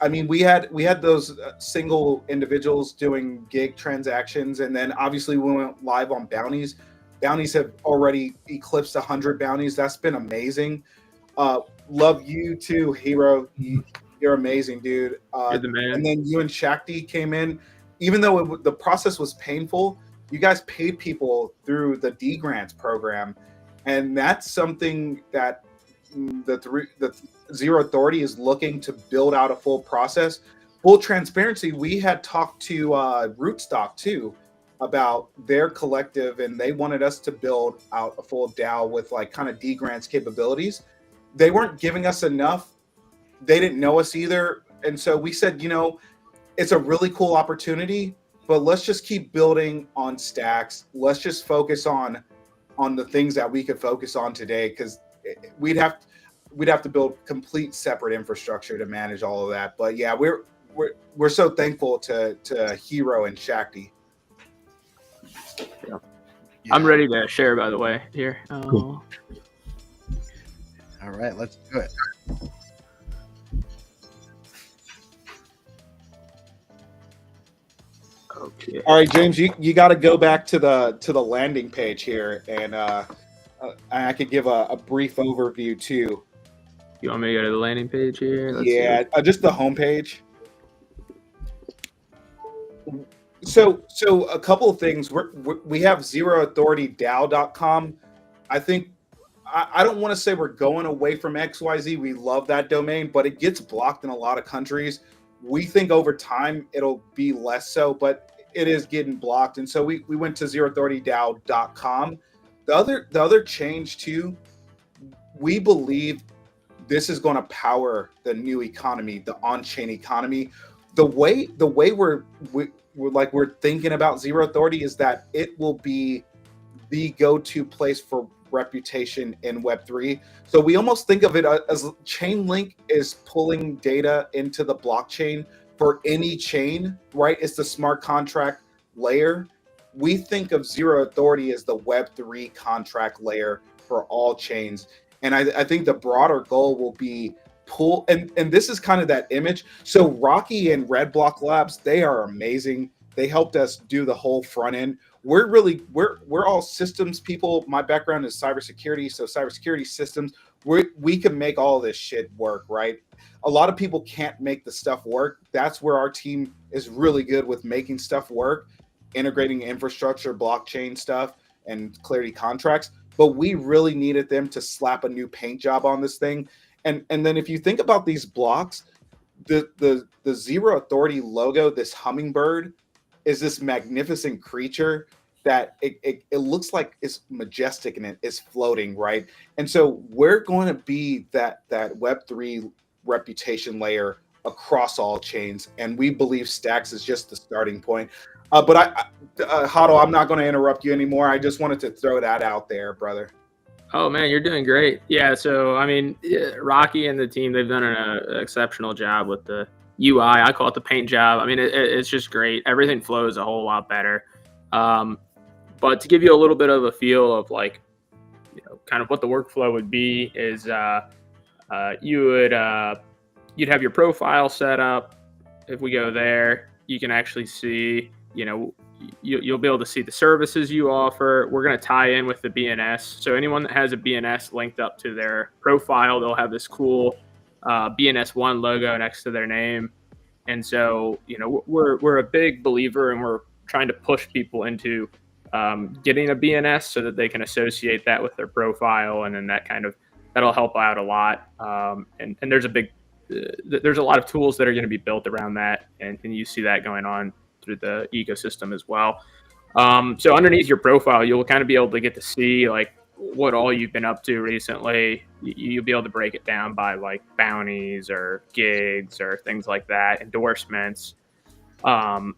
I mean, we had those single individuals doing gig transactions, and then obviously we went live on bounties. Bounties have already eclipsed 100 bounties. That's been amazing. Love you too, Hero. You're amazing, dude. You're the man. And then you and Shakti came in. Even though the process was painful, you guys paid people through the D grants program, and that's something that the Zero Authority is looking to build out a full process. Full transparency, we had talked to Rootstock too, about their collective, and they wanted us to build out a full DAO with like kind of grants capabilities. They weren't giving us enough. They didn't know us either. And so we said, it's a really cool opportunity, but let's just keep building on stacks. Let's just focus on the things that we could focus on today, because we'd have to build complete separate infrastructure to manage all of that. But yeah, we're so thankful to Hero and Shakti. Yeah. I'm ready to share, by the way, here. Cool. All right, let's do it. Okay. All right, James, you got to go back to the landing page here, and I could give a brief overview too. You want me to go to the landing page here? Let's just the homepage. So a couple of things. We have ZeroAuthorityDAO.com. I think I don't want to say we're going away from XYZ. We love that domain, but it gets blocked in a lot of countries. We think over time it'll be less so, but it is getting blocked. And so we went to ZeroAuthorityDAO.com. The other change too, we believe this is going to power the new economy, the on-chain economy. The way we're thinking about Zero Authority is that it will be the go-to place for reputation in Web3. So we almost think of it as Chainlink is pulling data into the blockchain for any chain, right? It's the smart contract layer. We think of Zero Authority as the Web3 contract layer for all chains. And I think the broader goal will be pull, and this is kind of that image. So Rocky and Red Block Labs, they are amazing. They helped us do the whole front end. We're all systems people. My background is cybersecurity, so cybersecurity systems. We can make all this shit work, right? A lot of people can't make the stuff work. That's where our team is really good with making stuff work, integrating infrastructure, blockchain stuff, and Clarity contracts. But we really needed them to slap a new paint job on this thing. And then if you think about these blocks, the Zero Authority logo, this hummingbird, is this magnificent creature that it looks like it's majestic and it is floating, right? And so we're going to be that Web3 reputation layer across all chains, and we believe Stacks is just the starting point. But Hodl, I'm not going to interrupt you anymore. I just wanted to throw that out there, brother. Oh man, you're doing great. Yeah, so I mean, Rocky and the team, they've done an exceptional job with the UI. I call it the paint job. I mean, it's just great. Everything flows a whole lot better. But to give you a little bit of a feel of like, kind of what the workflow would be is you'd have your profile set up. If we go there, you can actually see, you'll be able to see the services you offer. We're going to tie in with the BNS. So anyone that has a BNS linked up to their profile, they'll have this cool BNS1 logo next to their name. And so, we're a big believer, and we're trying to push people into getting a BNS so that they can associate that with their profile. And then that'll help out a lot. And there's a lot of tools that are going to be built around that. And you see that going on through the ecosystem as well. So underneath your profile, you'll kind of be able to get to see like what all you've been up to recently. You'll be able to break it down by like bounties or gigs or things like that, endorsements. So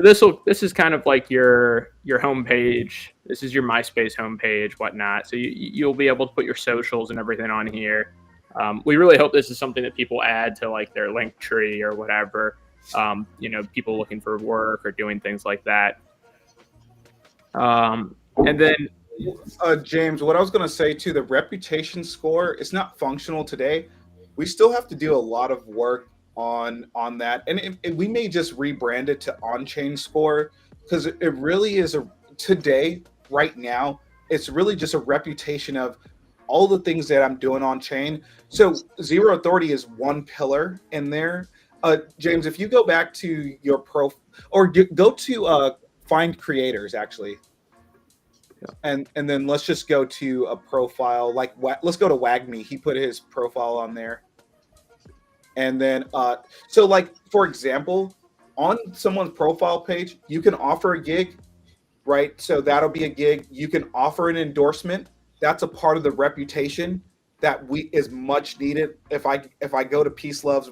this is kind of like your homepage. This is your MySpace homepage, whatnot. So you'll be able to put your socials and everything on here. We really hope this is something that people add to like their link tree or whatever. People looking for work or doing things like that. And then James, what I was going to say too, the reputation score is not functional today. We still have to do a lot of work on that, and we may just rebrand it to on-chain score, because it really is today, right now, it's really just a reputation of all the things that I'm doing on chain. So Zero Authority is one pillar in there. James, if you go back to your or go to find creators actually. Yeah. And then let's just go to a profile, like let's go to Wagme. He put his profile on there. And then, so like, for example, on someone's profile page, you can offer a gig, right? So that'll be a gig. You can offer an endorsement. That's a part of the reputation that is much needed. If I go to Peace Love's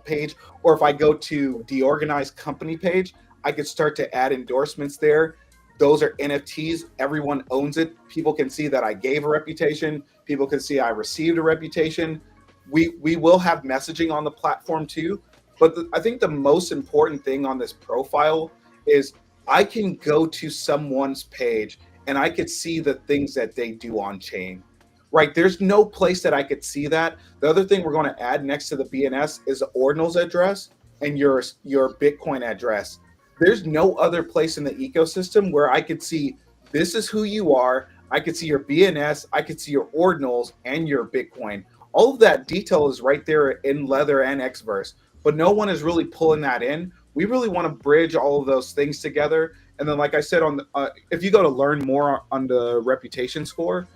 page, or if I go to Deorganized company page, I could start to add endorsements there. Those are NFTs. Everyone owns it. People can see that I gave a reputation. People can see I received a reputation. We will have messaging on the platform too. But I think the most important thing on this profile is I can go to someone's page and I could see the things that they do on chain, right? There's no place that I could see that. The other thing we're going to add next to the BNS is the ordinals address and your Bitcoin address. There's no other place in the ecosystem where I could see this is who you are. I could see your BNS, I could see your ordinals and your Bitcoin. All of that detail is right there in Leather and Xverse, but no one is really pulling that in. We really want to bridge all of those things together. And then, like I said, on the, if you go to learn more on the reputation score,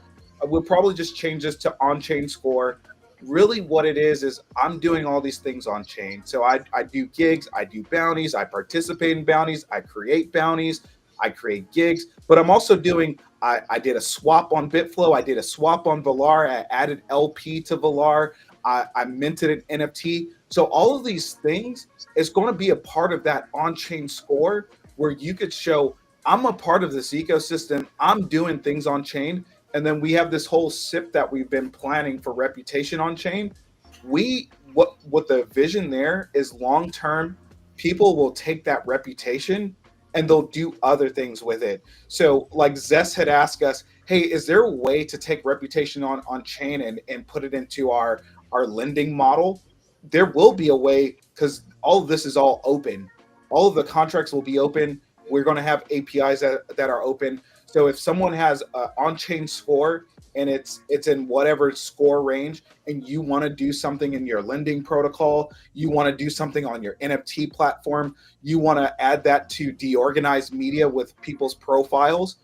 we'll probably just change this to on-chain score. Really what it is I'm doing all these things on chain. So I do gigs, I do bounties, I participate in bounties, I create bounties, I create gigs, but I'm also doing, I did a swap on Bitflow, I did a swap on Valar, I added LP to Valar, I minted an NFT. So all of these things is going to be a part of that on-chain score where you could show I'm a part of this ecosystem, I'm doing things on chain. And then we have this whole SIP that we've been planning for reputation on chain. What the vision there is long term, people will take that reputation and they'll do other things with it. So like Zess had asked us, hey, is there a way to take reputation on chain and put it into our lending model? There will be a way, because all of this is all open. All of the contracts will be open. We're going to have APIs that are open. So if someone has an on-chain score and it's in whatever score range, and you want to do something in your lending protocol, you want to do something on your NFT platform, you want to add that to deorganized.media with people's profiles,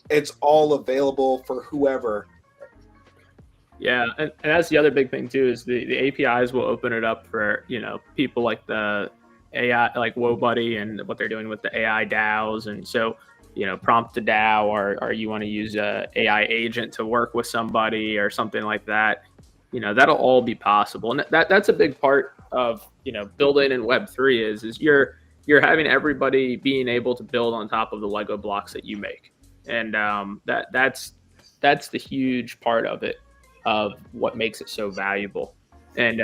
it's all available for whoever. Yeah, and that's the other big thing too, is the APIs will open it up for, people like the AI, like WoBuddy and what they're doing with the AI DAOs. And so, prompt to DAO, or you want to use a AI agent to work with somebody or something like that, that'll all be possible. And that's a big part of, building in Web3 is you're having everybody being able to build on top of the Lego blocks that you make. And that's the huge part of it, of what makes it so valuable. And,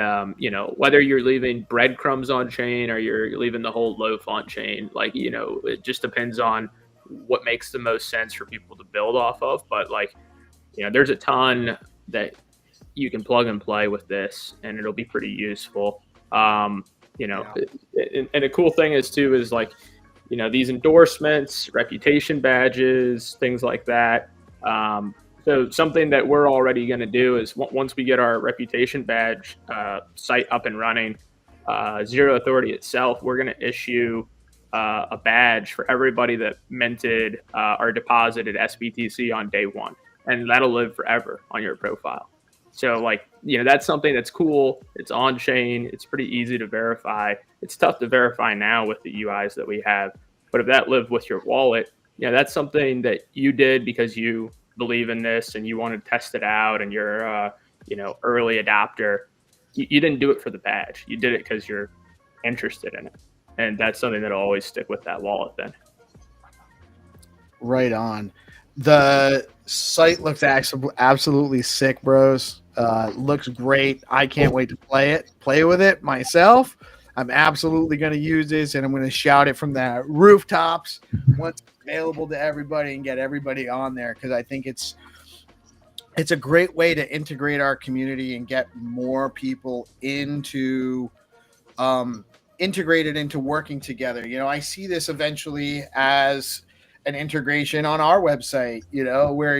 whether you're leaving breadcrumbs on chain or you're leaving the whole loaf on chain, it just depends on what makes the most sense for people to build off of. But there's a ton that you can plug and play with this, and it'll be pretty useful. And a cool thing is too, is these endorsements, reputation badges, things like that. So something that we're already going to do is once we get our reputation badge site up and running, Zero Authority itself, we're going to issue a badge for everybody that minted or deposited SBTC on day one, and that'll live forever on your profile. So that's something that's cool. It's on chain. It's pretty easy to verify. It's tough to verify now with the UIs that we have, but if that lived with your wallet, that's something that you did because you believe in this and you want to test it out, and you're early adopter. You didn't do it for the badge. You did it because you're interested in it. And that's something that'll always stick with that wallet then. Right on. The site looks absolutely sick, bros. Looks great. I can't wait to play with it myself. I'm absolutely going to use this, and I'm going to shout it from the rooftops once it's available to everybody and get everybody on there, because I think it's a great way to integrate our community and get more people integrated into working together. I see this eventually as an integration on our website, where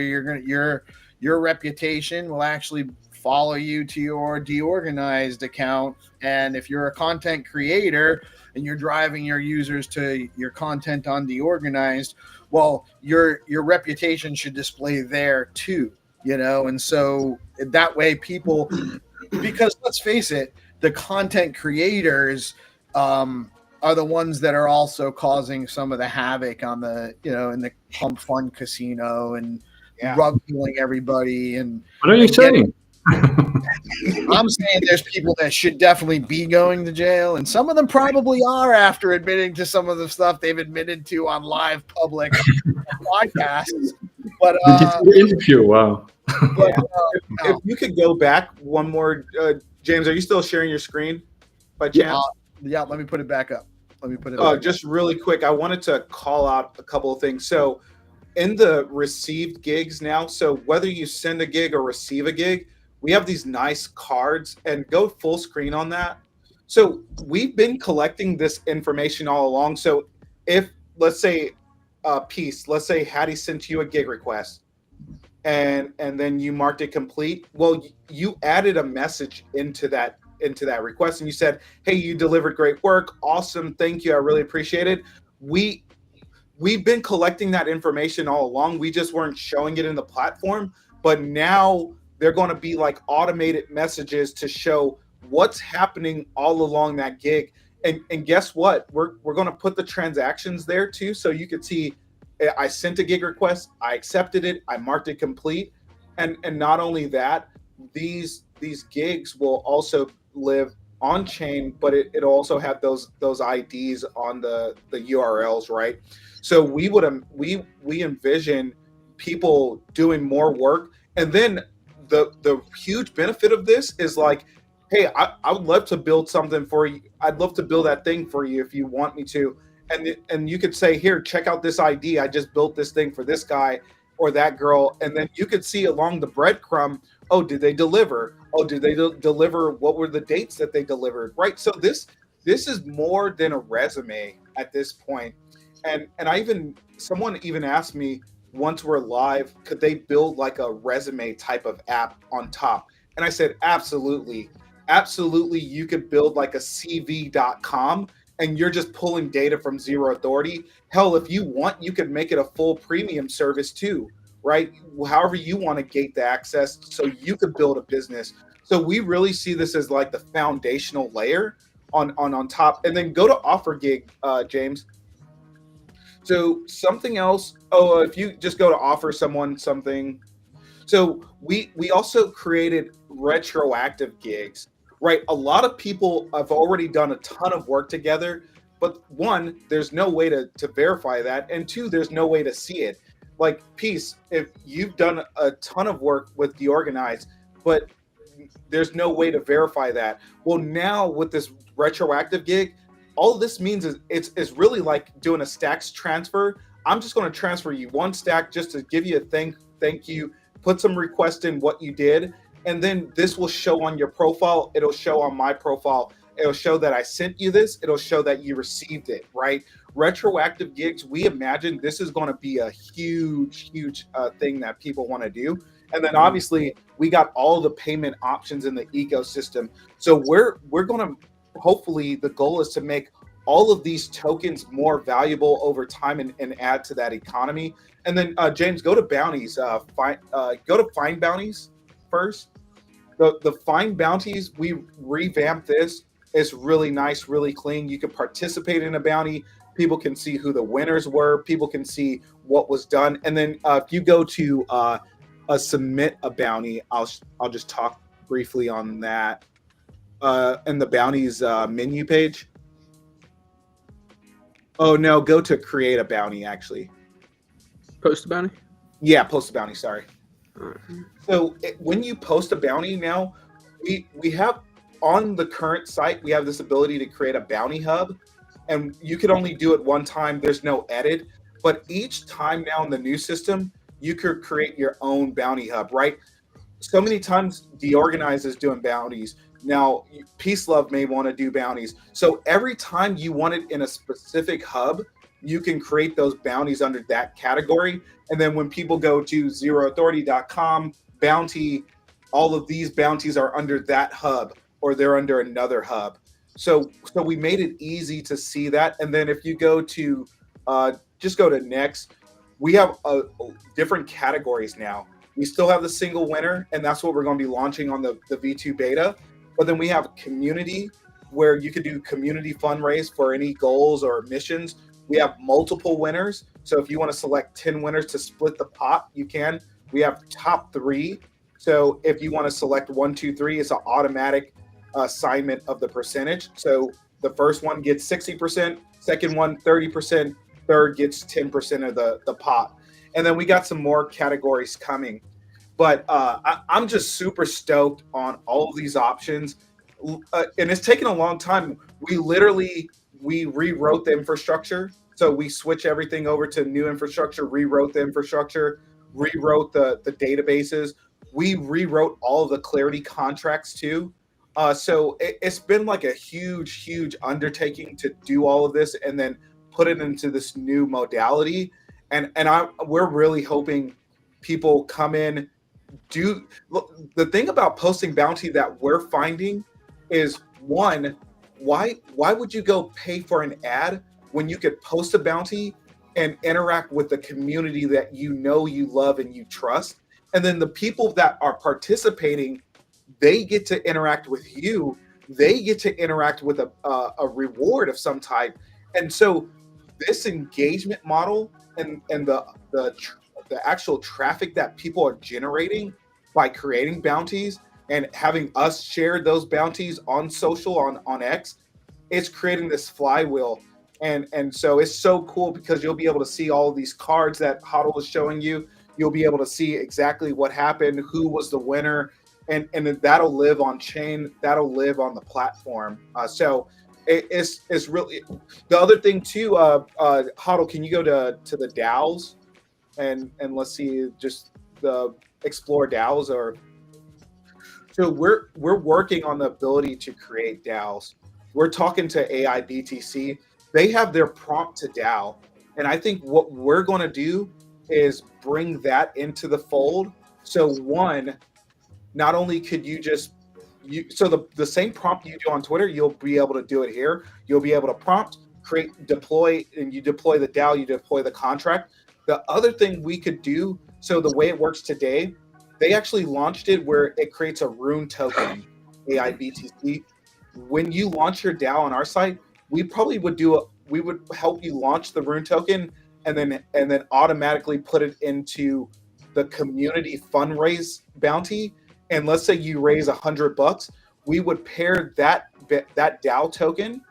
your reputation will actually follow you to your deorganized account. And if you're a content creator and you're driving your users to your content on deorganized, well, your reputation should display there too, and so that way people, because let's face it, the content creators are the ones that are also causing some of the havoc on the, in the pump fund casino and rug pulling everybody. And what are you saying? I'm saying there's people that should definitely be going to jail, and some of them probably are after admitting to some of the stuff they've admitted to on live public podcasts. But interview, wow. If you could go back one more, James, are you still sharing your screen by chance? Yeah, let me put it back up. Just really quick, I wanted to call out a couple of things. So in the received gigs now, so whether you send a gig or receive a gig, we have these nice cards, and go full screen on that. So we've been collecting this information all along. So if, let's say, let's say Haddy sent you a gig request and then you marked it complete. Well, you added a message into that request, and you said, hey, you delivered great work. Awesome. Thank you. I really appreciate it. We've been collecting that information all along. We just weren't showing it in the platform, but now they're going to be like automated messages to show what's happening all along that gig. And guess what? We're going to put the transactions there too. So you could see, I sent a gig request, I accepted it, I marked it complete. And not only that, these gigs will also live on chain, but it'll also have those IDs on the URLs, right? So we envision people doing more work. And then the huge benefit of this is like, hey, I would love to build something for you. I'd love to build that thing for you if you want me to. And you could say, here, check out this ID. I just built this thing for this guy or that girl. And then you could see along the breadcrumb, oh, did they deliver? Oh, did they deliver? What were the dates that they delivered? Right. So this is more than a resume at this point. And someone even asked me, once we're live, could they build like a resume type of app on top? And I said, absolutely. You could build like a CV.com, and you're just pulling data from Zero Authority. Hell, if you want, you could make it a full premium service too, right? However you want to gate the access so you could build a business. So we really see this as like the foundational layer on top. And then go to offer gig, James. So something else, if you just go to offer someone something. So we also created retroactive gigs, right? A lot of people have already done a ton of work together, but one, there's no way to verify that. And two, there's no way to see it. Like Peace, if you've done a ton of work with Deorganized, but there's no way to verify that. Well, now with this retroactive gig, all this means is it's really like doing a stacks transfer. I'm just going to transfer you one stack just to give you a thank you, put some request in what you did, and then this will show on your profile. It'll show on my profile. It'll show that I sent you this. It'll show that you received it, right? Retroactive gigs, we imagine this is going to be a huge thing that people want to do. And then obviously we got all the payment options in the ecosystem. So we're going to, hopefully the goal is to make all of these tokens more valuable over time and add to that economy. And then James, go to bounties. Go to find bounties first. The find bounties, we revamped this. It's really nice, really clean. You can participate in a bounty. People can see who the winners were. People can see what was done. And then if you go to submit a bounty, I'll just talk briefly on that. In the bounties menu page. Oh no, go to create a bounty actually. Post a bounty? Yeah, post a bounty, sorry. So when you post a bounty now, we have on the current site, we have this ability to create a bounty hub, and you can only do it one time. There's no edit, but each time now in the new system, you could create your own bounty hub, right? So many times Deorganized is doing bounties. Now, PeaceLove may want to do bounties. So every time you want it in a specific hub, you can create those bounties under that category. And then when people go to ZeroAuthority.com, bounty, all of these bounties are under that hub or they're under another hub. So we made it easy to see that. And then if you go to, just go to next, we have different categories now. We still have the single winner, and that's what we're going to be launching on the V2 beta. But then we have community, where you could do community fundraise for any goals or missions. We have multiple winners. So if you want to select 10 winners to split the pot, you can. We have top 3. So if you want to select 1, 2, 3, it's an automatic assignment of the percentage. So the first one gets 60%, second one 30%, third gets 10% of the pot. And then we got some more categories coming. But I'm just super stoked on all of these options. And it's taken a long time. We rewrote the infrastructure. So we switch everything over to new infrastructure, rewrote the infrastructure, rewrote the databases. We rewrote all of the Clarity contracts too. So it's been like a huge undertaking to do all of this and then put it into this new modality. And we're really hoping people come in. The thing about posting bounty that we're finding is, one, why would you go pay for an ad when you could post a bounty and interact with the community that you know, you love, and you trust? And then the people that are participating, they get to interact with you. They get to interact with a reward of some type. And so this engagement model and the actual traffic that people are generating by creating bounties and having us share those bounties on social, on X, it's creating this flywheel. And so it's so cool because you'll be able to see all of these cards that Hodl is showing you. You'll be able to see exactly what happened, who was the winner, and that'll live on chain. That'll live on the platform. So it's really the other thing too. Hodl, can you go to the DAOs and let's see just the explore DAOs? Or so we're working on the ability to create DAOs. We're talking to AI.btc. They have their prompt to DAO, and I think what we're going to do is bring that into the fold. So one, not only could you just so the same prompt you do on Twitter, you'll be able to do it here. You'll be able to prompt, create, deploy, and you deploy the DAO, you deploy the contract. The other thing we could do, so the way it works today, they actually launched it where it creates a rune token, AI.btc. When you launch your DAO on our site, we probably would we would help you launch the rune token and then automatically put it into the community fundraise bounty. And let's say you raise $100, we would pair that DAO token,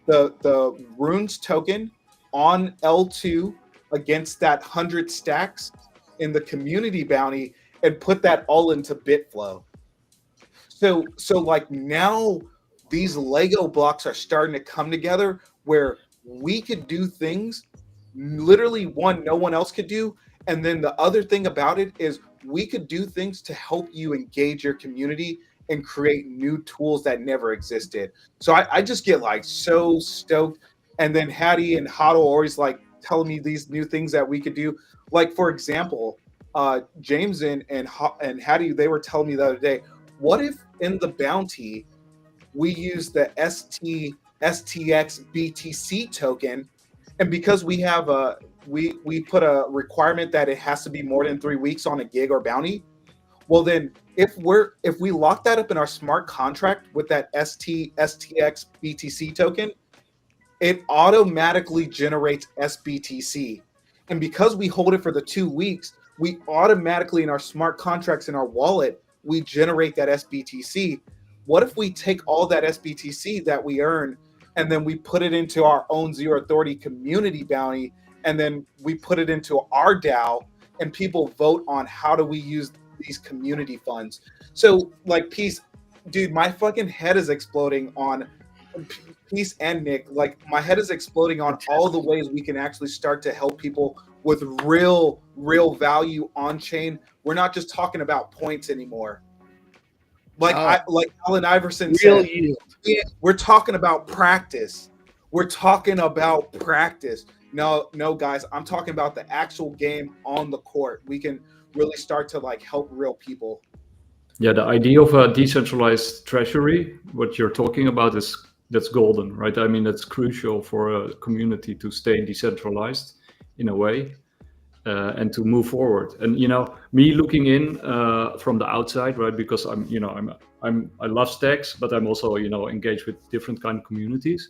the runes token, on L2 against that 100 stacks in the community bounty and put that all into Bitflow. So like now these Lego blocks are starting to come together where we could do things literally no one else could do. And then the other thing about it is we could do things to help you engage your community and create new tools that never existed. So I just get like so stoked. And then Haddy and Hodl always like telling me these new things that we could do. Like, for example, James and Haddy, they were telling me the other day, what if in the bounty we use the xyzero.btc token, and because we have we put a requirement that it has to be more than 3 weeks on a gig or bounty, well then if we lock that up in our smart contract with that xyzero.btc token, it automatically generates SBTC. And because we hold it for the 2 weeks, we automatically in our smart contracts in our wallet, we generate that SBTC. What if we take all that SBTC that we earn and then we put it into our own Zero Authority community bounty, and then we put it into our DAO and people vote on how do we use these community funds? So like Peace, dude, my fucking head is exploding on Peace and Nick. Like my head is exploding on all the ways we can actually start to help people with real value on chain. We're not just talking about points anymore. Like like Allen Iverson said, we're talking about practice. We're talking about practice. No, guys, I'm talking about the actual game on the court. We can really start to like help real people. Yeah, the idea of a decentralized treasury, what you're talking about, that's golden, right? I mean, that's crucial for a community to stay decentralized in a way. and to move forward. And me looking in from the outside, right? Because I love stacks, but I'm also engaged with different kind of communities.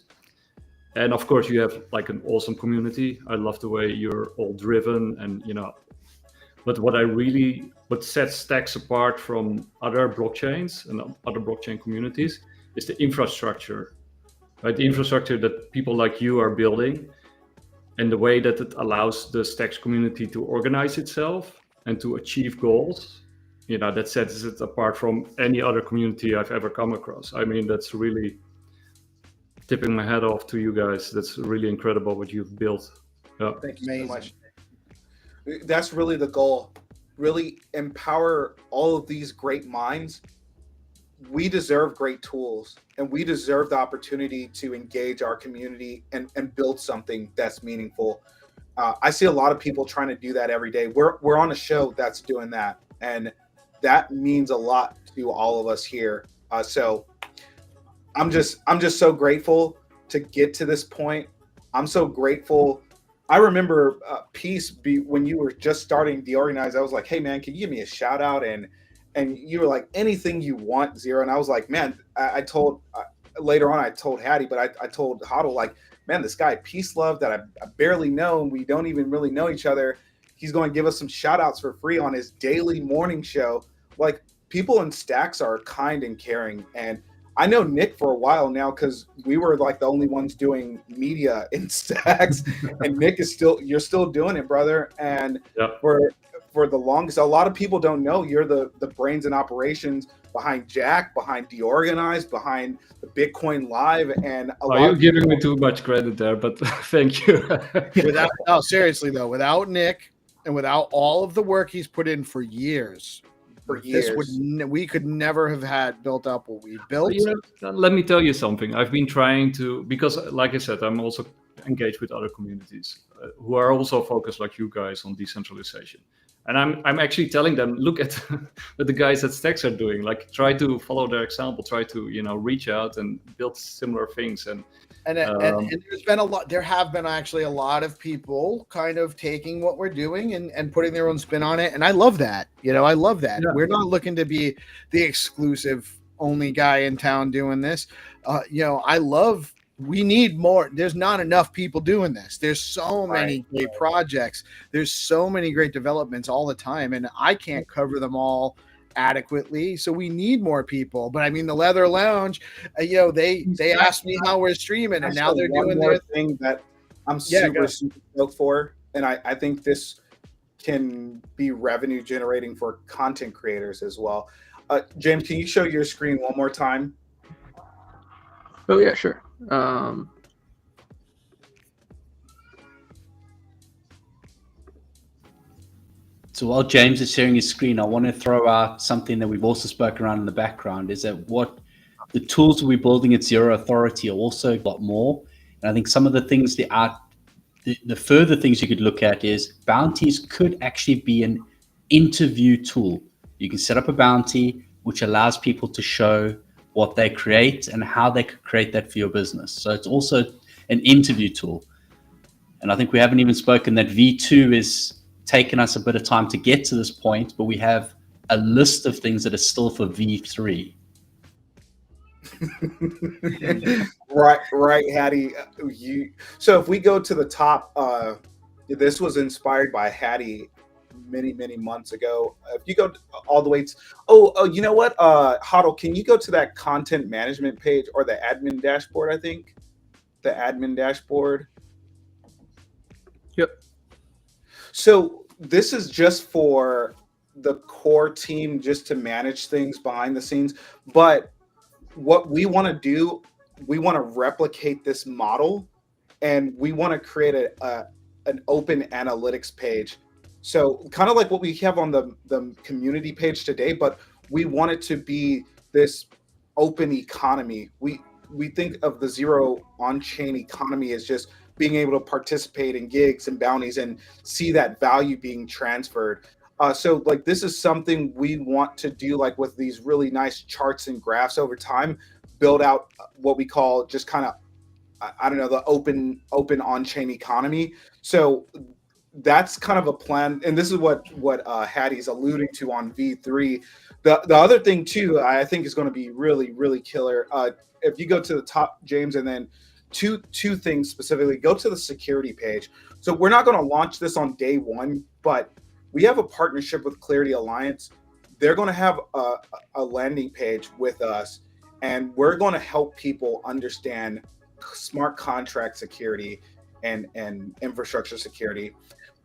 And of course, you have like an awesome community. I love the way you're all driven, and But what sets stacks apart from other blockchains and other blockchain communities is the infrastructure, right? The infrastructure that people like you are building, and the way that it allows the stacks community to organize itself and to achieve goals. That sets it apart from any other community I've ever come across. I mean, that's really tipping my hat off to you guys. That's really incredible what you've built. Yeah. Thank you so much. That's really the goal. Really empower all of these great minds. We deserve great tools, and we deserve the opportunity to engage our community and build something that's meaningful. I see a lot of people trying to do that every day. We're on a show that's doing that, and that means a lot to all of us here. So I'm just so grateful to get to this point. I'm so grateful. I remember when you were just starting Deorganized, I was like, hey man, can you give me a shout out? And you were like, anything you want, Zero. And I was like, man, I told later on, I told Haddy, but I told Hodl, like, man, this guy Peace Love that I barely know, and we don't even really know each other, he's going to give us some shout outs for free on his daily morning show. Like, people in stacks are kind and caring. And I know Nick for a while now because we were like the only ones doing media in stacks, and Nick you're still doing it, brother. And yep. For the longest, a lot of people don't know you're the brains and operations behind Jack, behind Deorganized, behind the Bitcoin Live, and you're giving me too much credit there, but thank you. Seriously though, without Nick and without all of the work he's put in for years. We could never have built up what we built. Let me tell you something. I've been trying to, because like I said, I'm also engaged with other communities who are also focused like you guys on decentralization. And I'm actually telling them, look at what the guys at Stacks are doing. Like, try to follow their example. Try to reach out and build similar things. And there's been a lot. There have been actually a lot of people kind of taking what we're doing and putting their own spin on it. And I love that. I love that. Yeah. We're not looking to be the exclusive only guy in town doing this. We need more. There's not enough people doing this. There's so many great projects. There's so many great developments all the time, and I can't cover them all adequately. So we need more people. But I mean, the Leather Lounge, they asked me how we're streaming, and now they're doing their thing that I'm super stoked for, and I think this can be revenue generating for content creators as well. James, can you show your screen one more time? Oh yeah, sure. So while James is sharing his screen, I want to throw out something that we've also spoken around in the background, is that what the tools we're building at Zero Authority are also a lot more. And I think some of the things the further things you could look at is bounties could actually be an interview tool. You can set up a bounty which allows people to show what they create and how they could create that for your business. So it's also an interview tool. And I think we haven't even spoken that V2 is taken us a bit of time to get to this point, but we have a list of things that are still for V3. right, Haddy. So if we go to the top, this was inspired by Haddy many months ago. If you go all the way to, you know what, Hodl, can you go to that content management page or the admin dashboard? I think the admin dashboard. Yep. So this is just for the core team, just to manage things behind the scenes. But what we want to do, we want to replicate this model, and we want to create an open analytics page. So kind of like what we have on the community page today, but we want it to be this open economy. We think of the Zero on-chain economy as just being able to participate in gigs and bounties and see that value being transferred. So like, this is something we want to do, like with these really nice charts and graphs over time, build out what we call just kind of, I don't know, the open on-chain economy. So that's kind of a plan, and this is what Haddy's alluding to on V3. The other thing too, I think is going to be really, really killer. If you go to the top, James, and then two things specifically, go to the security page. So we're not going to launch this on day one, but we have a partnership with Clarity Alliance. They're going to have a landing page with us, and we're going to help people understand smart contract security and infrastructure security.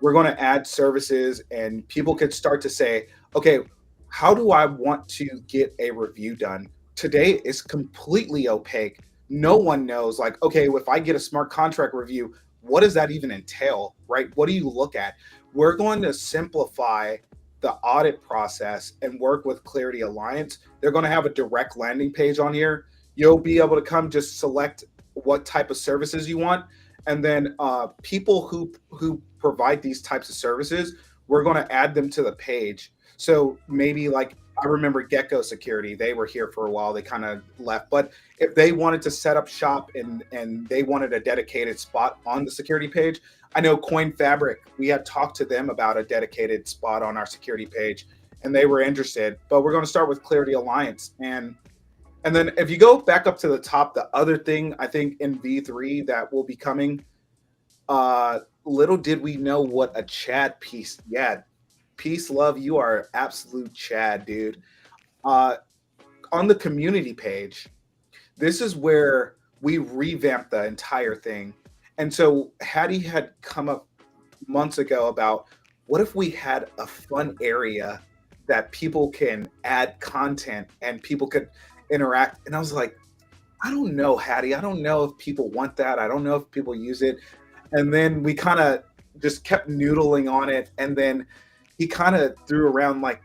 We're going to add services, and people could start to say, okay, how do I want to get a review done? Today is completely opaque. No one knows, like, okay, if I get a smart contract review, what does that even entail, right? What do you look at? We're going to simplify the audit process and work with Clarity Alliance. They're going to have a direct landing page on here. You'll be able to come just select what type of services you want. And then people who provide these types of services, we're going to add them to the page. So maybe like, I remember Gecko Security, they were here for a while, they kind of left. But if they wanted to set up shop and they wanted a dedicated spot on the security page, I know Coin Fabric, we had talked to them about a dedicated spot on our security page, and they were interested. But we're going to start with Clarity Alliance. And then if you go back up to the top, the other thing I think in V3 that will be coming, little did we know what a Chad piece. Yeah, Peace Love, you are absolute Chad, dude. On the community page, this is where we revamped the entire thing. And so Haddy had come up months ago about, what if we had a fun area that people can add content and people could interact? And I was like, I don't know, Haddy. I don't know if people want that. I don't know if people use it. And then we kind of just kept noodling on it. And then he kind of threw around like,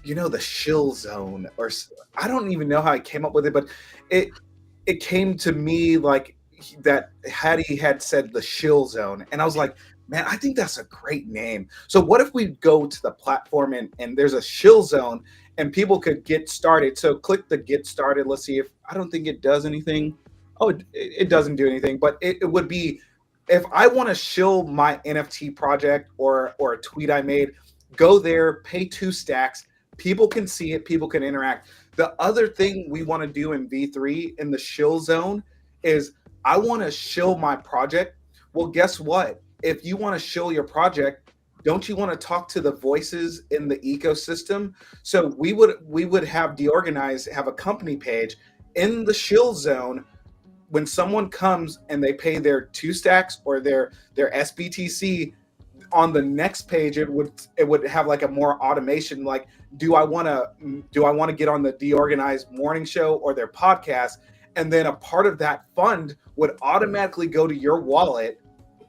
the shill zone, or I don't even know how I came up with it, but it came to me like that Haddy had said the shill zone. And I was like, man, I think that's a great name. So what if we go to the platform and there's a shill zone and people could get started? So click the get started. Let's see if, I don't think it does anything. Oh, it doesn't do anything, but it would be, if I want to shill my NFT project or a tweet I made, go there, pay 2 stacks. People can see it. People can interact. The other thing we want to do in V3 in the shill zone is, I want to shill my project. Well, guess what? If you want to shill your project, don't you want to talk to the voices in the ecosystem? So we would have Deorganized have a company page in the shill zone. When someone comes and they pay their 2 stacks or their SBTC, on the next page it would have like a more automation, like, do I want to get on the Deorganized morning show or their podcast? And then a part of that fund would automatically go to your wallet,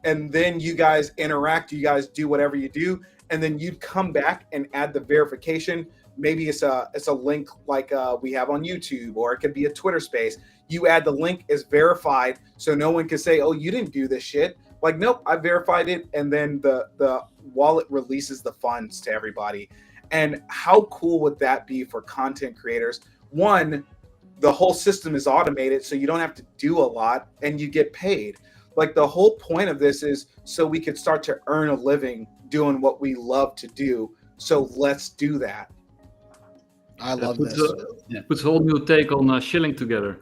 and then you guys interact, you guys do whatever you do, and then you'd come back and add the verification. Maybe it's a link like we have on YouTube, or it could be a Twitter space. You add the link is verified, so no one can say, oh, you didn't do this shit. Like, nope, I verified it, and then the wallet releases the funds to everybody. And how cool would that be for content creators? One, the whole system is automated, so you don't have to do a lot, and you get paid. Like, the whole point of this is so we can start to earn a living doing what we love to do. So let's do that. I love this. Puts a whole new take on shilling together.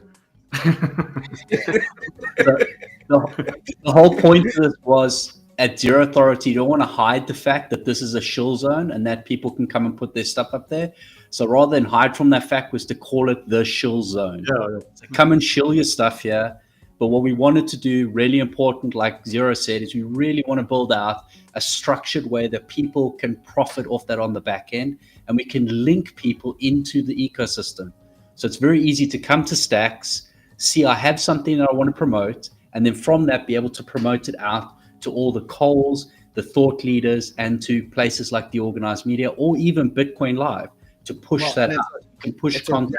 The whole point of this was, at Zero Authority, you don't want to hide the fact that this is a shill zone and that people can come and put their stuff up there. So rather than hide from that fact, was to call it the shill zone. Yeah. So come and shill your stuff here. But what we wanted to do, really important, like Zero said, is we really want to build out a structured way that people can profit off that on the back end, and we can link people into the ecosystem. So it's very easy to come to Stacks, see I have something that I want to promote, and then from that be able to promote it out to all the Coles, the thought leaders, and to places like the Organized Media, or even Bitcoin Live, to push that out. You can push content.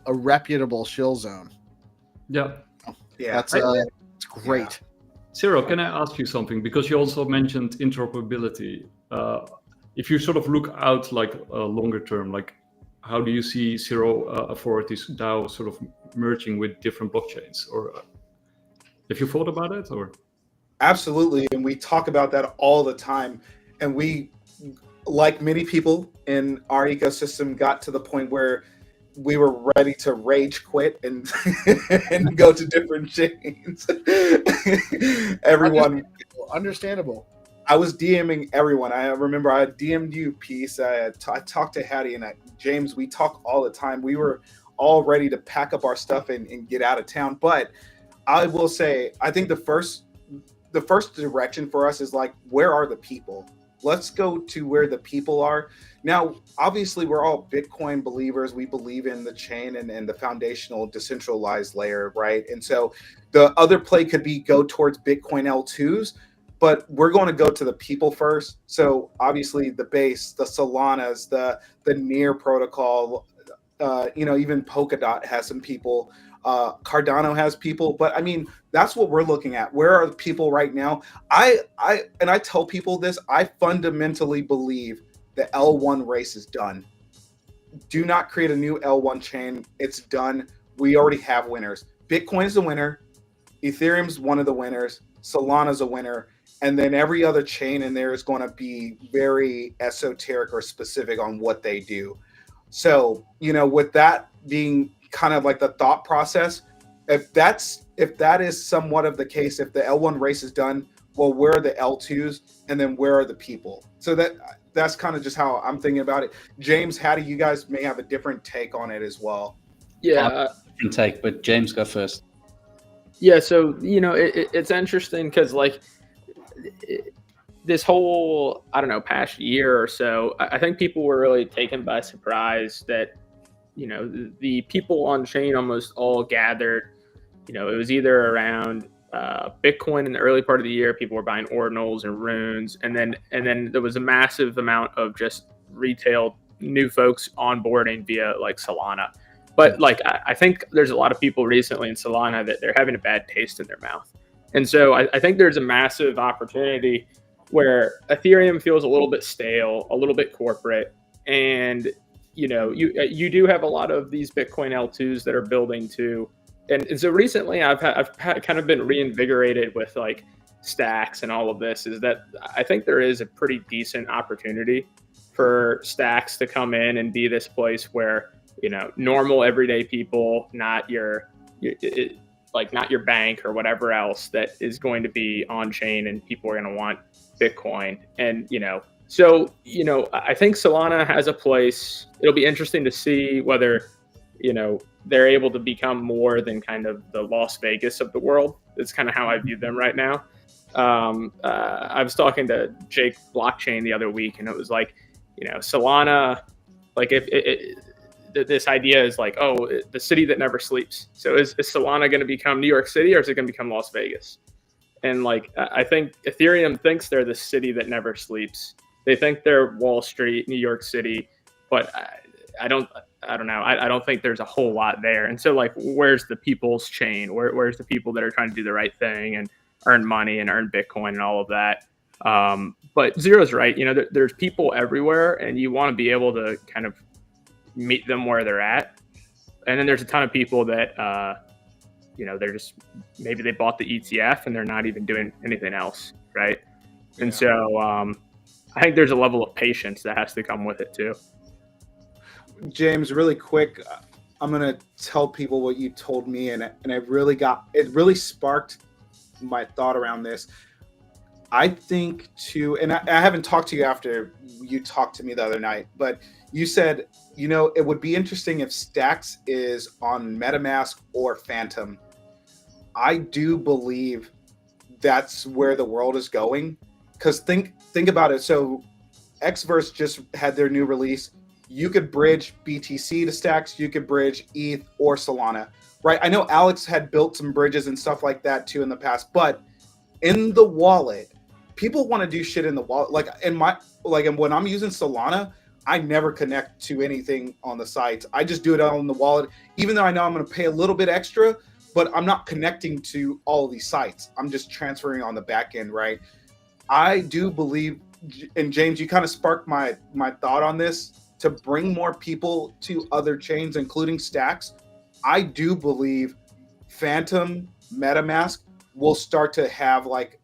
A reputable shill zone. Yeah. That's it's great. Yeah. Zero, can I ask you something? Because you also mentioned interoperability. If you sort of look out like longer term, like how do you see ZeroAuthority's DAO sort of merging with different blockchains? Or have you thought about it? Or Absolutely. And we talk about that all the time. And we, like many people in our ecosystem, got to the point where we were ready to rage quit and and go to different chains. Everyone, Understandable. I was DMing everyone. I remember I DM'd you, Peace. I talked to Hattie and James. We talk all the time. We were all ready to pack up our stuff and get out of town. But I will say, I think the first direction for us is like, where are the people? Let's go to where the people are. Now, obviously, we're all Bitcoin believers. We believe in the chain and the foundational decentralized layer, right? And so the other play could be go towards Bitcoin L2s, but we're going to go to the people first. So obviously the base, the Solanas, the Near protocol, even Polkadot has some people. Cardano has people, but I mean, that's what we're looking at. Where are the people right now? I tell people this, I fundamentally believe the L1 race is done. Do not create a new L1 chain. It's done. We already have winners. Bitcoin is a winner. Ethereum's one of the winners. Solana's a winner. And then every other chain in there is going to be very esoteric or specific on what they do. So, with that being kind of like the thought process, if that is somewhat of the case, if the L1 race is done, well, where are the L2s, and then where are the people? So that's kind of just how I'm thinking about it. James, Hattie, you guys may have a different take on it as well. Yeah, different take, but James, go first. Yeah, so it's interesting because this whole past year or so, I think people were really taken by surprise that the people on chain almost all gathered. It was either around Bitcoin in the early part of the year. People were buying ordinals and runes, and then there was a massive amount of just retail new folks onboarding via like Solana. But I think there's a lot of people recently in Solana that they're having a bad taste in their mouth, and so I think there's a massive opportunity where Ethereum feels a little bit stale, a little bit corporate, and you do have a lot of these Bitcoin L2s that are building too. And so recently I've kind of been reinvigorated with like stacks and all of this, is that I think there is a pretty decent opportunity for stacks to come in and be this place where, normal everyday people, not your bank or whatever else that is going to be on chain, and people are going to want Bitcoin. And, so, I think Solana has a place. It'll be interesting to see whether, they're able to become more than kind of the Las Vegas of the world. That's kind of how I view them right now. I was talking to Jake Blockchain the other week, and it was like, Solana, like if this idea is like, oh, the city that never sleeps. So is Solana going to become New York City, or is it going to become Las Vegas? And like, I think Ethereum thinks they're the city that never sleeps. They think they're Wall Street, New York City, but I don't know. I don't think there's a whole lot there. And so like, where's the people's chain? Where's the people that are trying to do the right thing and earn money and earn Bitcoin and all of that? But Zero's right. There's people everywhere, and you want to be able to kind of meet them where they're at. And then there's a ton of people that, they're just, maybe they bought the ETF and they're not even doing anything else. Right. Yeah. And so I think there's a level of patience that has to come with it too. James, really quick, I'm going to tell people what you told me, and it really sparked my thought around this. I think too, and I haven't talked to you after you talked to me the other night, but you said, it would be interesting if Stacks is on MetaMask or Phantom. I do believe that's where the world is going, because think about it. So Xverse just had their new release. You could bridge BTC to Stacks, you could bridge ETH or Solana, right? I know Alex had built some bridges and stuff like that too in the past, but in the wallet, people want to do shit in the wallet. And when I'm using Solana, I never connect to anything on the sites. I just do it on the wallet, even though I know I'm going to pay a little bit extra, but I'm not connecting to all of these sites. I'm just transferring on the back end, right? I do believe, and James, you kind of sparked my thought on this, to bring more people to other chains, including Stacks. I do believe Phantom, MetaMask will start to have like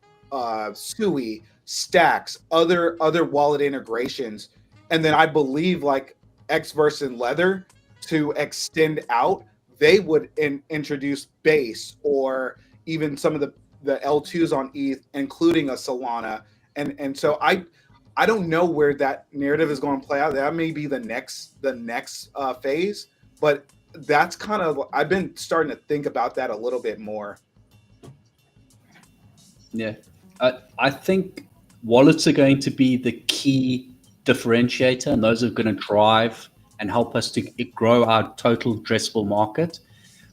Sui, Stacks, other wallet integrations, and then I believe like Xverse and Lether to extend out, they would introduce Base or even some of the L2s on ETH, including a Solana, and so I don't know where that narrative is going to play out. That may be the next phase, but that's kind of, I've been starting to think about that a little bit more. Yeah, I think wallets are going to be the key differentiator, and those are going to drive and help us to grow our total addressable market.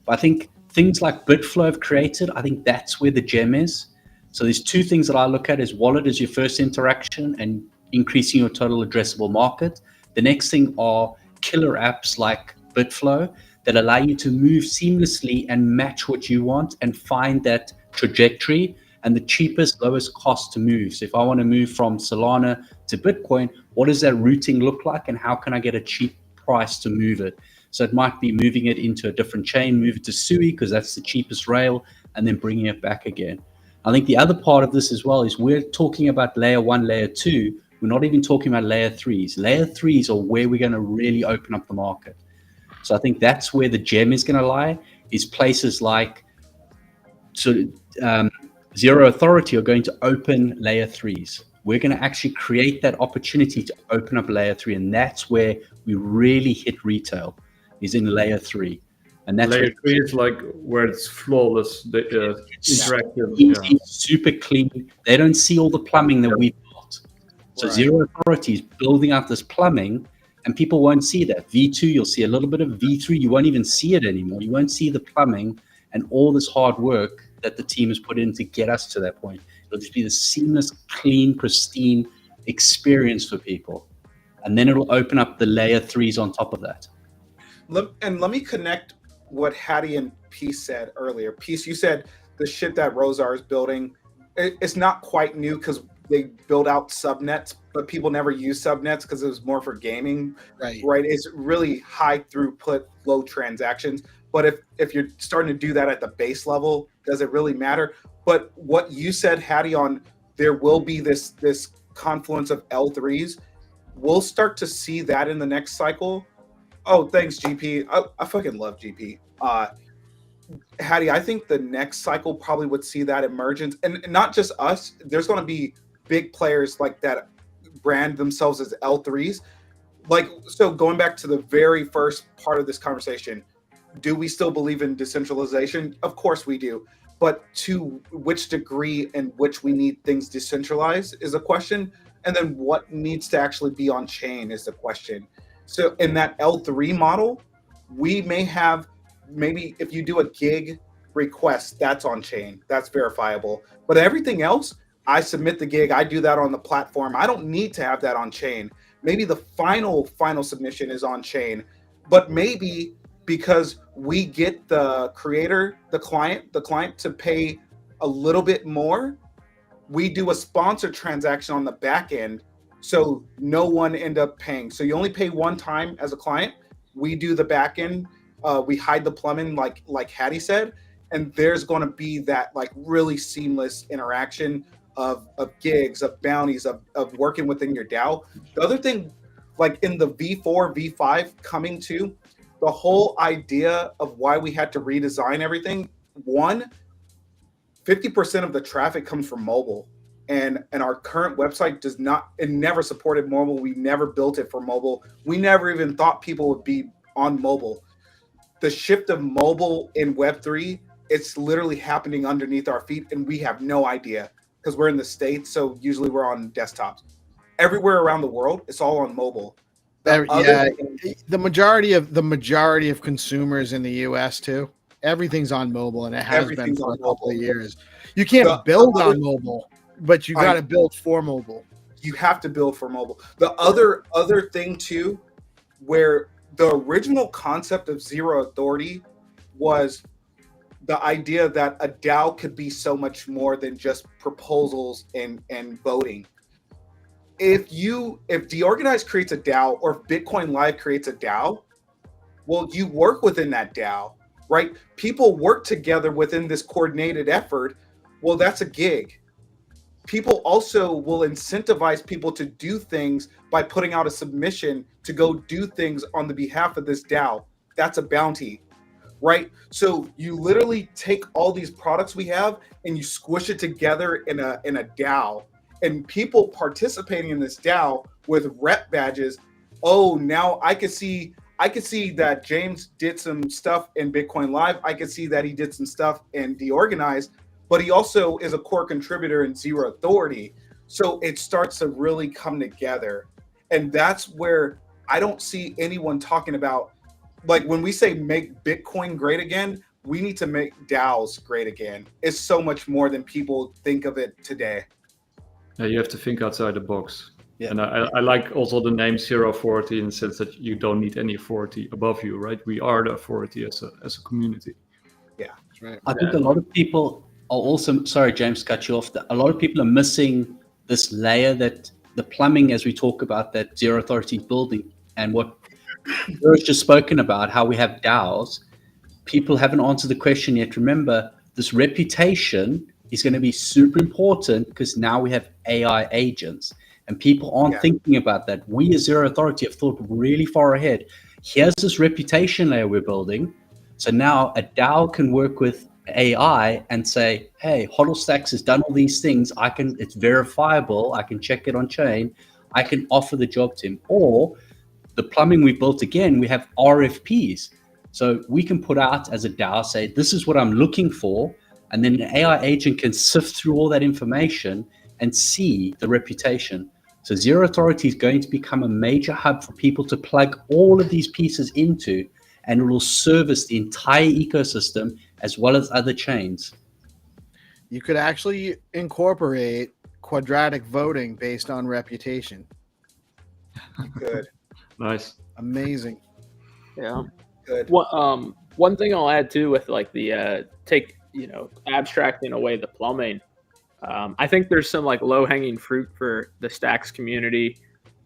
But I think things like Bitflow have created, I think that's where the gem is. So there's two things that I look at: is wallet as your first interaction and increasing your total addressable market. The next thing are killer apps like Bitflow that allow you to move seamlessly and match what you want and find that trajectory and the cheapest, lowest cost to move. So if I want to move from Solana to Bitcoin, what does that routing look like, and how can I get a cheap price to move it? So it might be moving it into a different chain, move it to Sui because that's the cheapest rail, and then bringing it back again. I think the other part of this as well is we're talking about layer 1, layer 2. We're not even talking about layer 3s. Layer 3s are where we're going to really open up the market. So I think that's where the gem is going to lie, is places like Zero Authority are going to open layer 3s. We're going to actually create that opportunity to open up layer 3, and that's where we really hit retail, is in layer 3. And that's layer 3 is like where it's flawless, interactive, easy, super clean. They don't see all the plumbing that we built. So Right. Zero Authority is building out this plumbing, and people won't see that. V2, you'll see a little bit of V3. You won't even see it anymore. You won't see the plumbing and all this hard work that the team has put in to get us to that point. It'll just be the seamless, clean, pristine experience for people. And then it'll open up the layer 3s on top of that. Let me connect what Haddy and Peace said earlier. Peace, you said the shit that Rosar is building, it's not quite new because they build out subnets, but people never use subnets because it was more for gaming. Right? It's really high throughput, low transactions. But if you're starting to do that at the base level, does it really matter? But what you said, Haddy, on there will be this confluence of L3s, we'll start to see that in the next cycle. Oh, thanks, GP. I fucking love GP. Haddy, I think the next cycle probably would see that emergence. And not just us. There's going to be big players like that brand themselves as L3s. Like, so going back to the very first part of this conversation, do we still believe in decentralization? Of course we do. But to which degree and which we need things decentralized is a question. And then what needs to actually be on chain is the question. So in that L3 model, we may have, maybe if you do a gig request, that's on chain, that's verifiable. But everything else, I submit the gig, I do that on the platform. I don't need to have that on chain. Maybe the final submission is on chain, but maybe because we get the creator, the client to pay a little bit more, we do a sponsored transaction on the back end, so no one end up paying. So you only pay one time as a client. We do the back end, we hide the plumbing, like Haddy said, and there's going to be that like really seamless interaction of gigs, of bounties, of working within your DAO. The other thing, like in the V4, V5 coming to, the whole idea of why we had to redesign everything, 50% of the traffic comes from mobile, and our current website does not, it never supported mobile. We never built it for mobile. We never even thought people would be on mobile. The shift of mobile in Web3, it's literally happening underneath our feet, and we have no idea because we're in the States, so usually we're on desktops. Everywhere around the world, it's all on mobile. The majority of consumers in the US too, everything's on mobile, and it has been for a couple of years. You can't build on mobile, but you got to build for mobile. You have to build for mobile. The other thing too, where the original concept of Zero Authority was the idea that a DAO could be so much more than just proposals and voting. If Deorganized creates a DAO, or if Bitcoin Live creates a DAO, well, you work within that DAO, right? People work together within this coordinated effort. Well, that's a gig. people also will incentivize people to do things by putting out a submission to go do things on the behalf of this DAO. That's a bounty, right? So you literally take all these products we have and you squish it together in a DAO, and people participating in this DAO with rep badges. Oh, now I could see that James did some stuff in Bitcoin Live. I could see that he did some stuff in Deorganized, but he also is a core contributor in Zero Authority. So it starts to really come together. And that's where I don't see anyone talking about, like, when we say make Bitcoin great again, we need to make DAOs great again. It's so much more than people think of it today. Yeah, you have to think outside the box. Yeah. And I like also the name Zero Authority in the sense that you don't need any authority above you, right? We are the authority as a community. Yeah, That's right. I think a lot of people are also, sorry, James, cut you off. A lot of people are missing this layer, that the plumbing, as we talk about, that Zero Authority is building, and what Zero's just spoken about, how we have DAOs. People haven't answered the question yet. Remember, this reputation is going to be super important, because now we have AI agents, and people aren't thinking about that. We as Zero Authority have thought really far ahead. Here's this reputation layer we're building. So now a DAO can work with AI and say, hey, hodlstx has done all these things. It's verifiable. I can check it on chain. I can offer the job to him. Or the plumbing we built, again, we have RFPs. So we can put out as a DAO, say, this is what I'm looking for. And then an AI agent can sift through all that information and see the reputation. So Zero Authority is going to become a major hub for people to plug all of these pieces into, and it will service the entire ecosystem as well as other chains. You could actually incorporate quadratic voting based on reputation. good. Nice. Amazing. Yeah. Good. One thing I'll add too with like the abstracting away the plumbing. I think there's some like low hanging fruit for the Stacks community,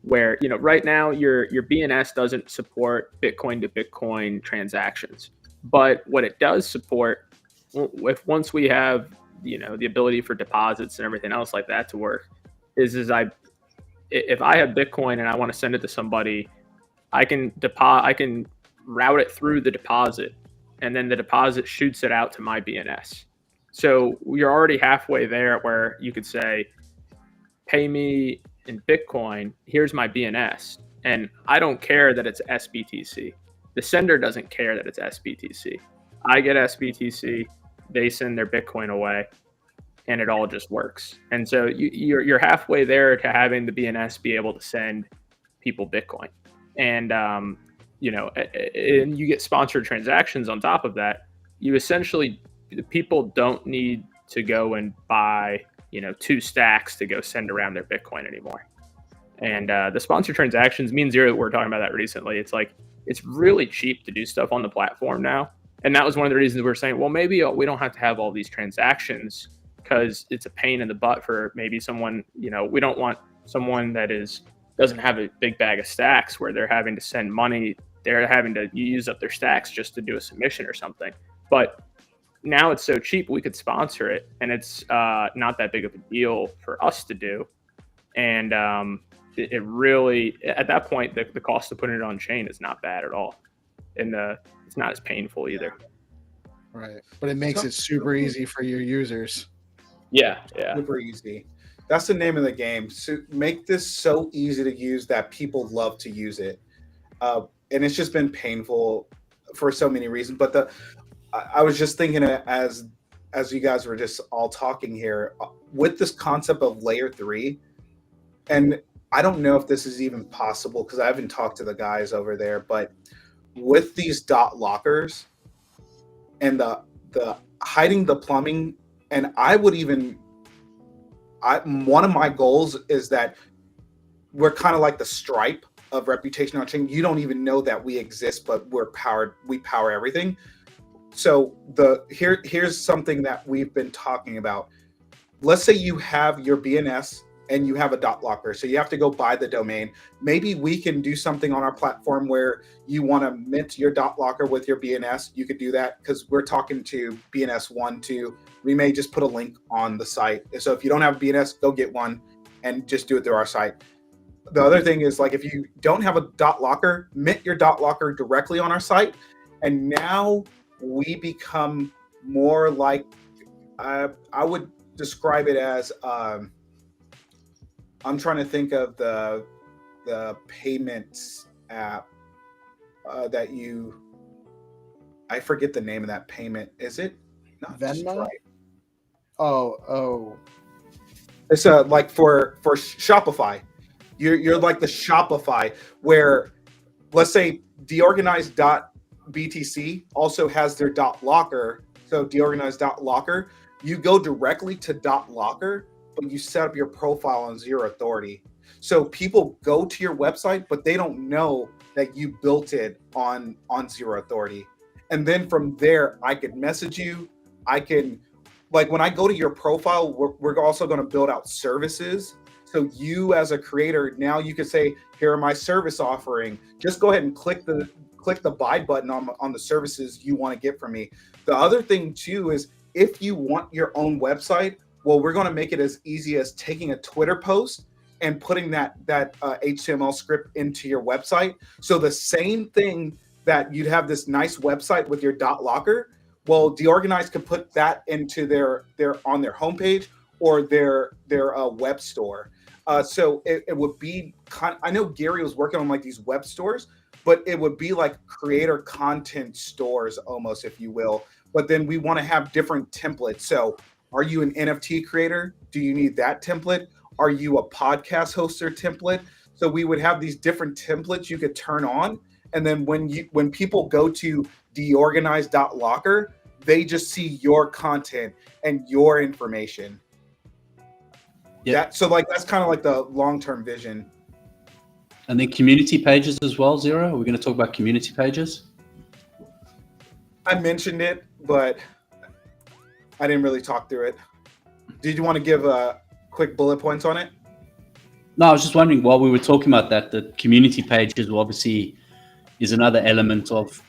where right now your BNS doesn't support Bitcoin to Bitcoin transactions, but what it does support, once we have the ability for deposits and everything else like that to work, is if I have Bitcoin and I want to send it to somebody, I can route it through the deposit, and then the deposit shoots it out to my BNS. So you're already halfway there, where you could say, pay me in Bitcoin, here's my BNS. And I don't care that it's SBTC. The sender doesn't care that it's SBTC. I get SBTC, they send their Bitcoin away, and it all just works. And so you're halfway there to having the BNS be able to send people Bitcoin. And, and you get sponsored transactions on top of that. You essentially, people don't need to go and buy 2 stacks to go send around their Bitcoin anymore. And the sponsored transactions, me and Zero were talking about that recently. It's like, it's really cheap to do stuff on the platform now. And that was one of the reasons we were saying, well, maybe we don't have to have all these transactions, because it's a pain in the butt for maybe someone, we don't want someone that doesn't have a big bag of stacks where they're having to send money. They're having to use up their stacks just to do a submission or something. But now it's so cheap, we could sponsor it, and it's not that big of a deal for us to do. And it really, at that point, the cost of putting it on chain is not bad at all, and it's not as painful either. Right, but it makes it super easy for your users. Yeah. Super easy. That's the name of the game. So make this so easy to use that people love to use it. And it's just been painful for so many reasons. But I was just thinking, as you guys were just all talking here, with this concept of layer 3, and I don't know if this is even possible because I haven't talked to the guys over there, but with these dot lockers and the hiding the plumbing, and one of my goals is that we're kind of like the Stripe of reputation on chain. You don't even know that we exist, but we power everything. So here's something that we've been talking about. Let's say you have your BNS and you have a .locker, so you have to go buy the domain. Maybe we can do something on our platform where you want to mint your .locker with your BNS. You could do that because we're talking to BNS 1, 2. We may just put a link on the site. So if you don't have BNS, go get one and just do it through our site. The other thing is, like, if you don't have a .locker, mint your .locker directly on our site, and now we become more like, I would describe it as, I'm trying to think of the payments app that I forget the name of that payment. Is it not Venmo? Stripe? Oh. It's like for Shopify. You're like the Shopify where, let's say, deorganized.btc also has their .locker. So deorganized.locker, you go directly to .locker, but you set up your profile on Zero Authority. So people go to your website, but they don't know that you built it on Zero Authority. And then from there, I could message you. I can, like, when I go to your profile, we're also going to build out services. So you as a creator, now you can say, here are my service offering. Just go ahead and click the buy button on the services you want to get from me. The other thing too is, if you want your own website, well, we're going to make it as easy as taking a Twitter post and putting that HTML script into your website. So the same thing that you'd have this nice website with your .locker, well, Deorganized can put that into their on their homepage or their web store. So it would be, I know Gary was working on like these web stores, but it would be like creator content stores almost, if you will. But then we want to have different templates. So are you an NFT creator? Do you need that template? Are you a podcast hoster template? So we would have these different templates you could turn on. And then when people go to deorganized.locker, they just see your content and your information. Yeah. So like that's kind of like the long-term vision. And then community pages as well, Zero. Are we going to talk about community pages? I mentioned it, but I didn't really talk through it. Did you want to give quick bullet points on it? No, I was just wondering, while we were talking about that, the community pages obviously is another element of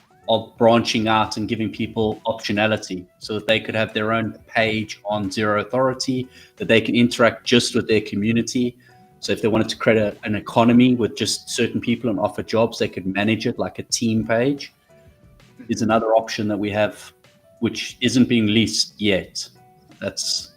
branching out and giving people optionality so that they could have their own page on Zero Authority, that they can interact just with their community. So if they wanted to create an economy with just certain people and offer jobs, they could manage it like a team page. Is another option that we have, which isn't being leased yet. That's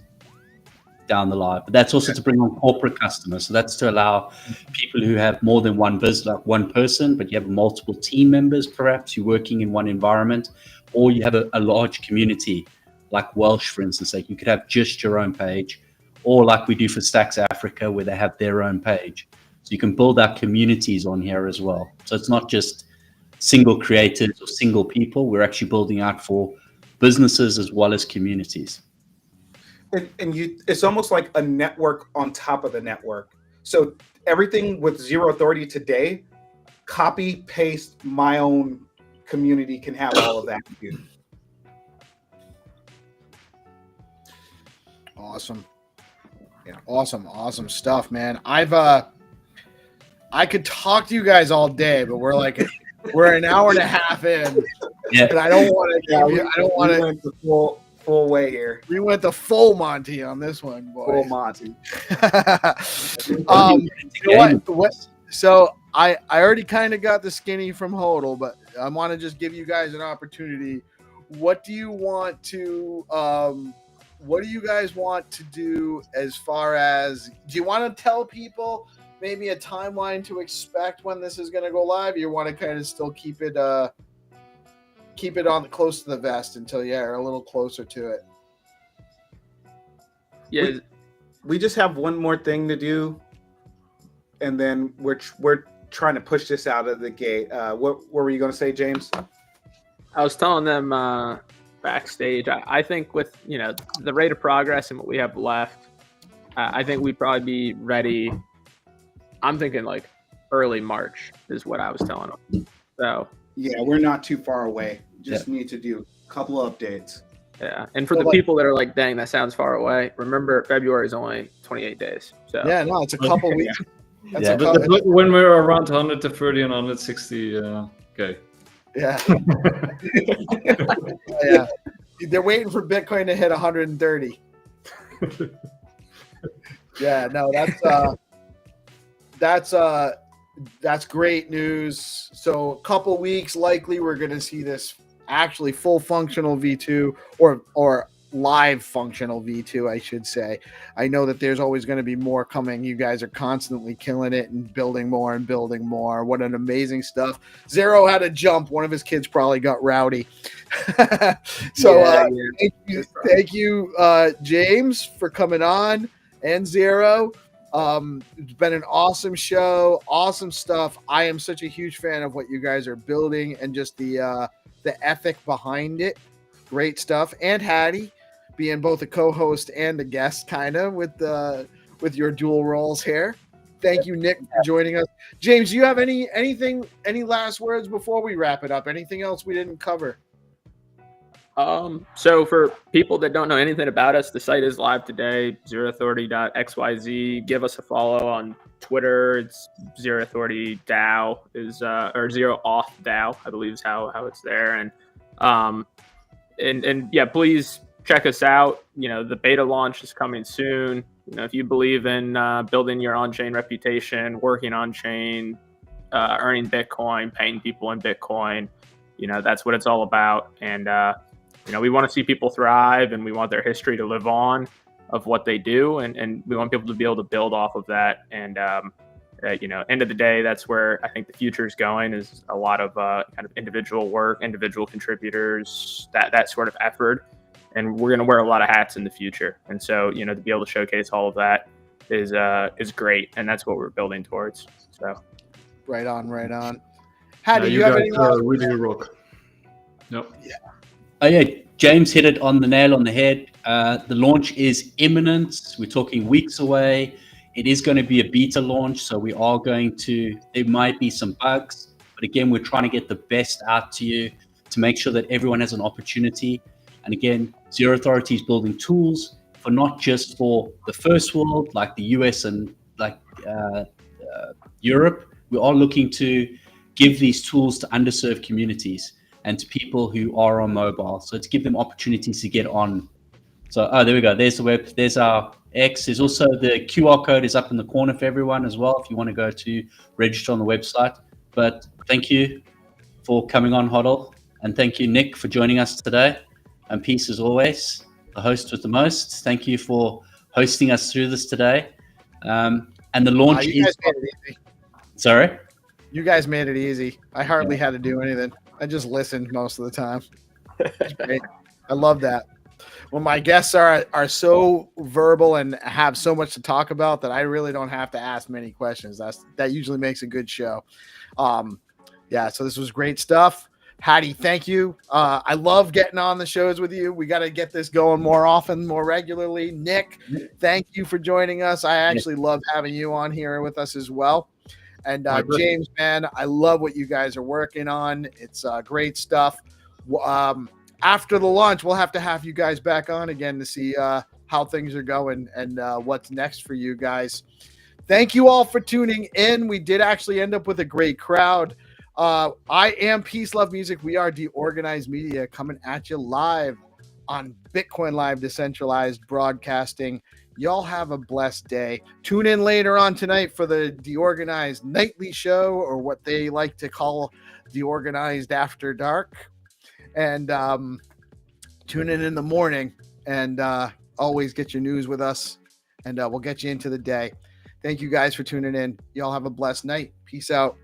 down the line, but that's also to bring on corporate customers. So that's to allow people who have more than one business, like one person, but you have multiple team members, perhaps you're working in one environment, or you have a large community like Welsh, for instance, like you could have just your own page, or like we do for Stacks Africa, where they have their own page. So you can build out communities on here as well. So it's not just single creators or single people. We're actually building out for businesses as well as communities. And it's almost like a network on top of the network. So everything with Zero Authority today, copy, paste, my own community can have all of that too. Awesome. Yeah. Awesome stuff, man. I could talk to you guys all day, but we're an hour and a half in. Yeah. And I don't want to give you, I don't want to. went the full way here. We went the full Monty on this one, boy. Full Monty. You know what? So I already kind of got the skinny from Hodl, but I want to just give you guys an opportunity. What do you want to what do you guys want to do as far as, do you want to tell people maybe a timeline to expect when this is going to go live? Or you want to kind of still keep it on close to the vest until you're a little closer to it? Yeah, We just have one more thing to do, and then we're trying to push this out of the gate. What were you going to say, James? I was telling them backstage. I think with the rate of progress and what we have left, I think we'd probably be ready. I'm thinking like early March is what I was telling them. So Yeah, we're not too far away. Just need to do a couple of updates. Yeah, and for So, the people that are like, "Dang, that sounds far away," remember February is only 28 days. So yeah, no, it's a couple weeks. That's Yeah. a But couple, when we're around 130 and 160, okay. yeah. Yeah. They're waiting for Bitcoin to hit 130. Yeah, no, that's great news. So a couple weeks likely we're going to see this actually full functional V2 or live functional V2, I should say. I know that there's always going to be more coming. You guys are constantly killing it and building more and building more. What an amazing stuff. Zero had a jump. One of his kids probably got rowdy. So thank you, James, for coming on, and Zero. It's been an awesome show, awesome stuff. I am such a huge fan of what you guys are building and just the ethic behind it. Great stuff. And Haddy, being both a co-host and a guest, kind of with your dual roles here. Thank you, Nick, for joining us. James, do you have any last words before we wrap it up? Anything else we didn't cover? So for people that don't know anything about us, the site is live today, ZeroAuthority.xyz. Give us a follow on Twitter. It's ZeroAuthorityDAO is or ZeroAuthDAO, I believe is how it's there. And yeah, please check us out. You know, the beta launch is coming soon. You know, if you believe in building your on-chain reputation, working on-chain, earning Bitcoin, paying people in Bitcoin, you know, that's what it's all about. And you know, we want to see people thrive, and we want their history to live on of what they do, and we want people to be able to build off of that. And you know, end of the day, that's where I think the future is going, is a lot of kind of individual work, individual contributors, that sort of effort. And we're going to wear a lot of hats in the future. And so, you know, to be able to showcase all of that is great, and that's what we're building towards. So, right on. Haddy, you you have guys any last really rock. Yep. Yeah. Oh yeah, James hit it on the nail on the head. The launch is imminent. We're talking weeks away. It is going to be a beta launch, so we are there might be some bugs, but again, we're trying to get the best out to you to make sure that everyone has an opportunity. And again, Zero Authority is building tools for not just for the first world, like the US and like Europe. We are looking to give these tools to underserved communities and to people who are on mobile. So to give them opportunities to get on. So, there we go. There's the web. There's our X. There's also the QR code is up in the corner for everyone as well if you want to go to register on the website. But thank you for coming on, Hodl. And thank you, Nick, for joining us today. And peace as always, the host with the most. Thank you for hosting us through this today. And the launch you guys is... made it easy. Sorry? You guys made it easy. I hardly had to do anything. I just listened most of the time. It's great. I love that. When my guests are so verbal and have so much to talk about that I really don't have to ask many questions. That usually makes a good show. Yeah, so this was great stuff. Haddy, thank you. I love getting on the shows with you. We got to get this going more often, more regularly. Nick, thank you for joining us. I actually love having you on here with us as well. And James, man, I love what you guys are working on. It's great stuff. After the launch, we'll have to have you guys back on again to see how things are going and what's next for you guys. Thank you all for tuning in. We did actually end up with a great crowd. I am PeaceLoveMusic. We are Deorganized Media, coming at you live on Bitcoin Live Decentralized Broadcasting. Y'all have a blessed day. Tune in later on tonight for the Deorganized Nightly Show, or what they like to call Deorganized After Dark. And tune in the morning, and always get your news with us, and we'll get you into the day. Thank you guys for tuning in. Y'all have a blessed night. Peace out.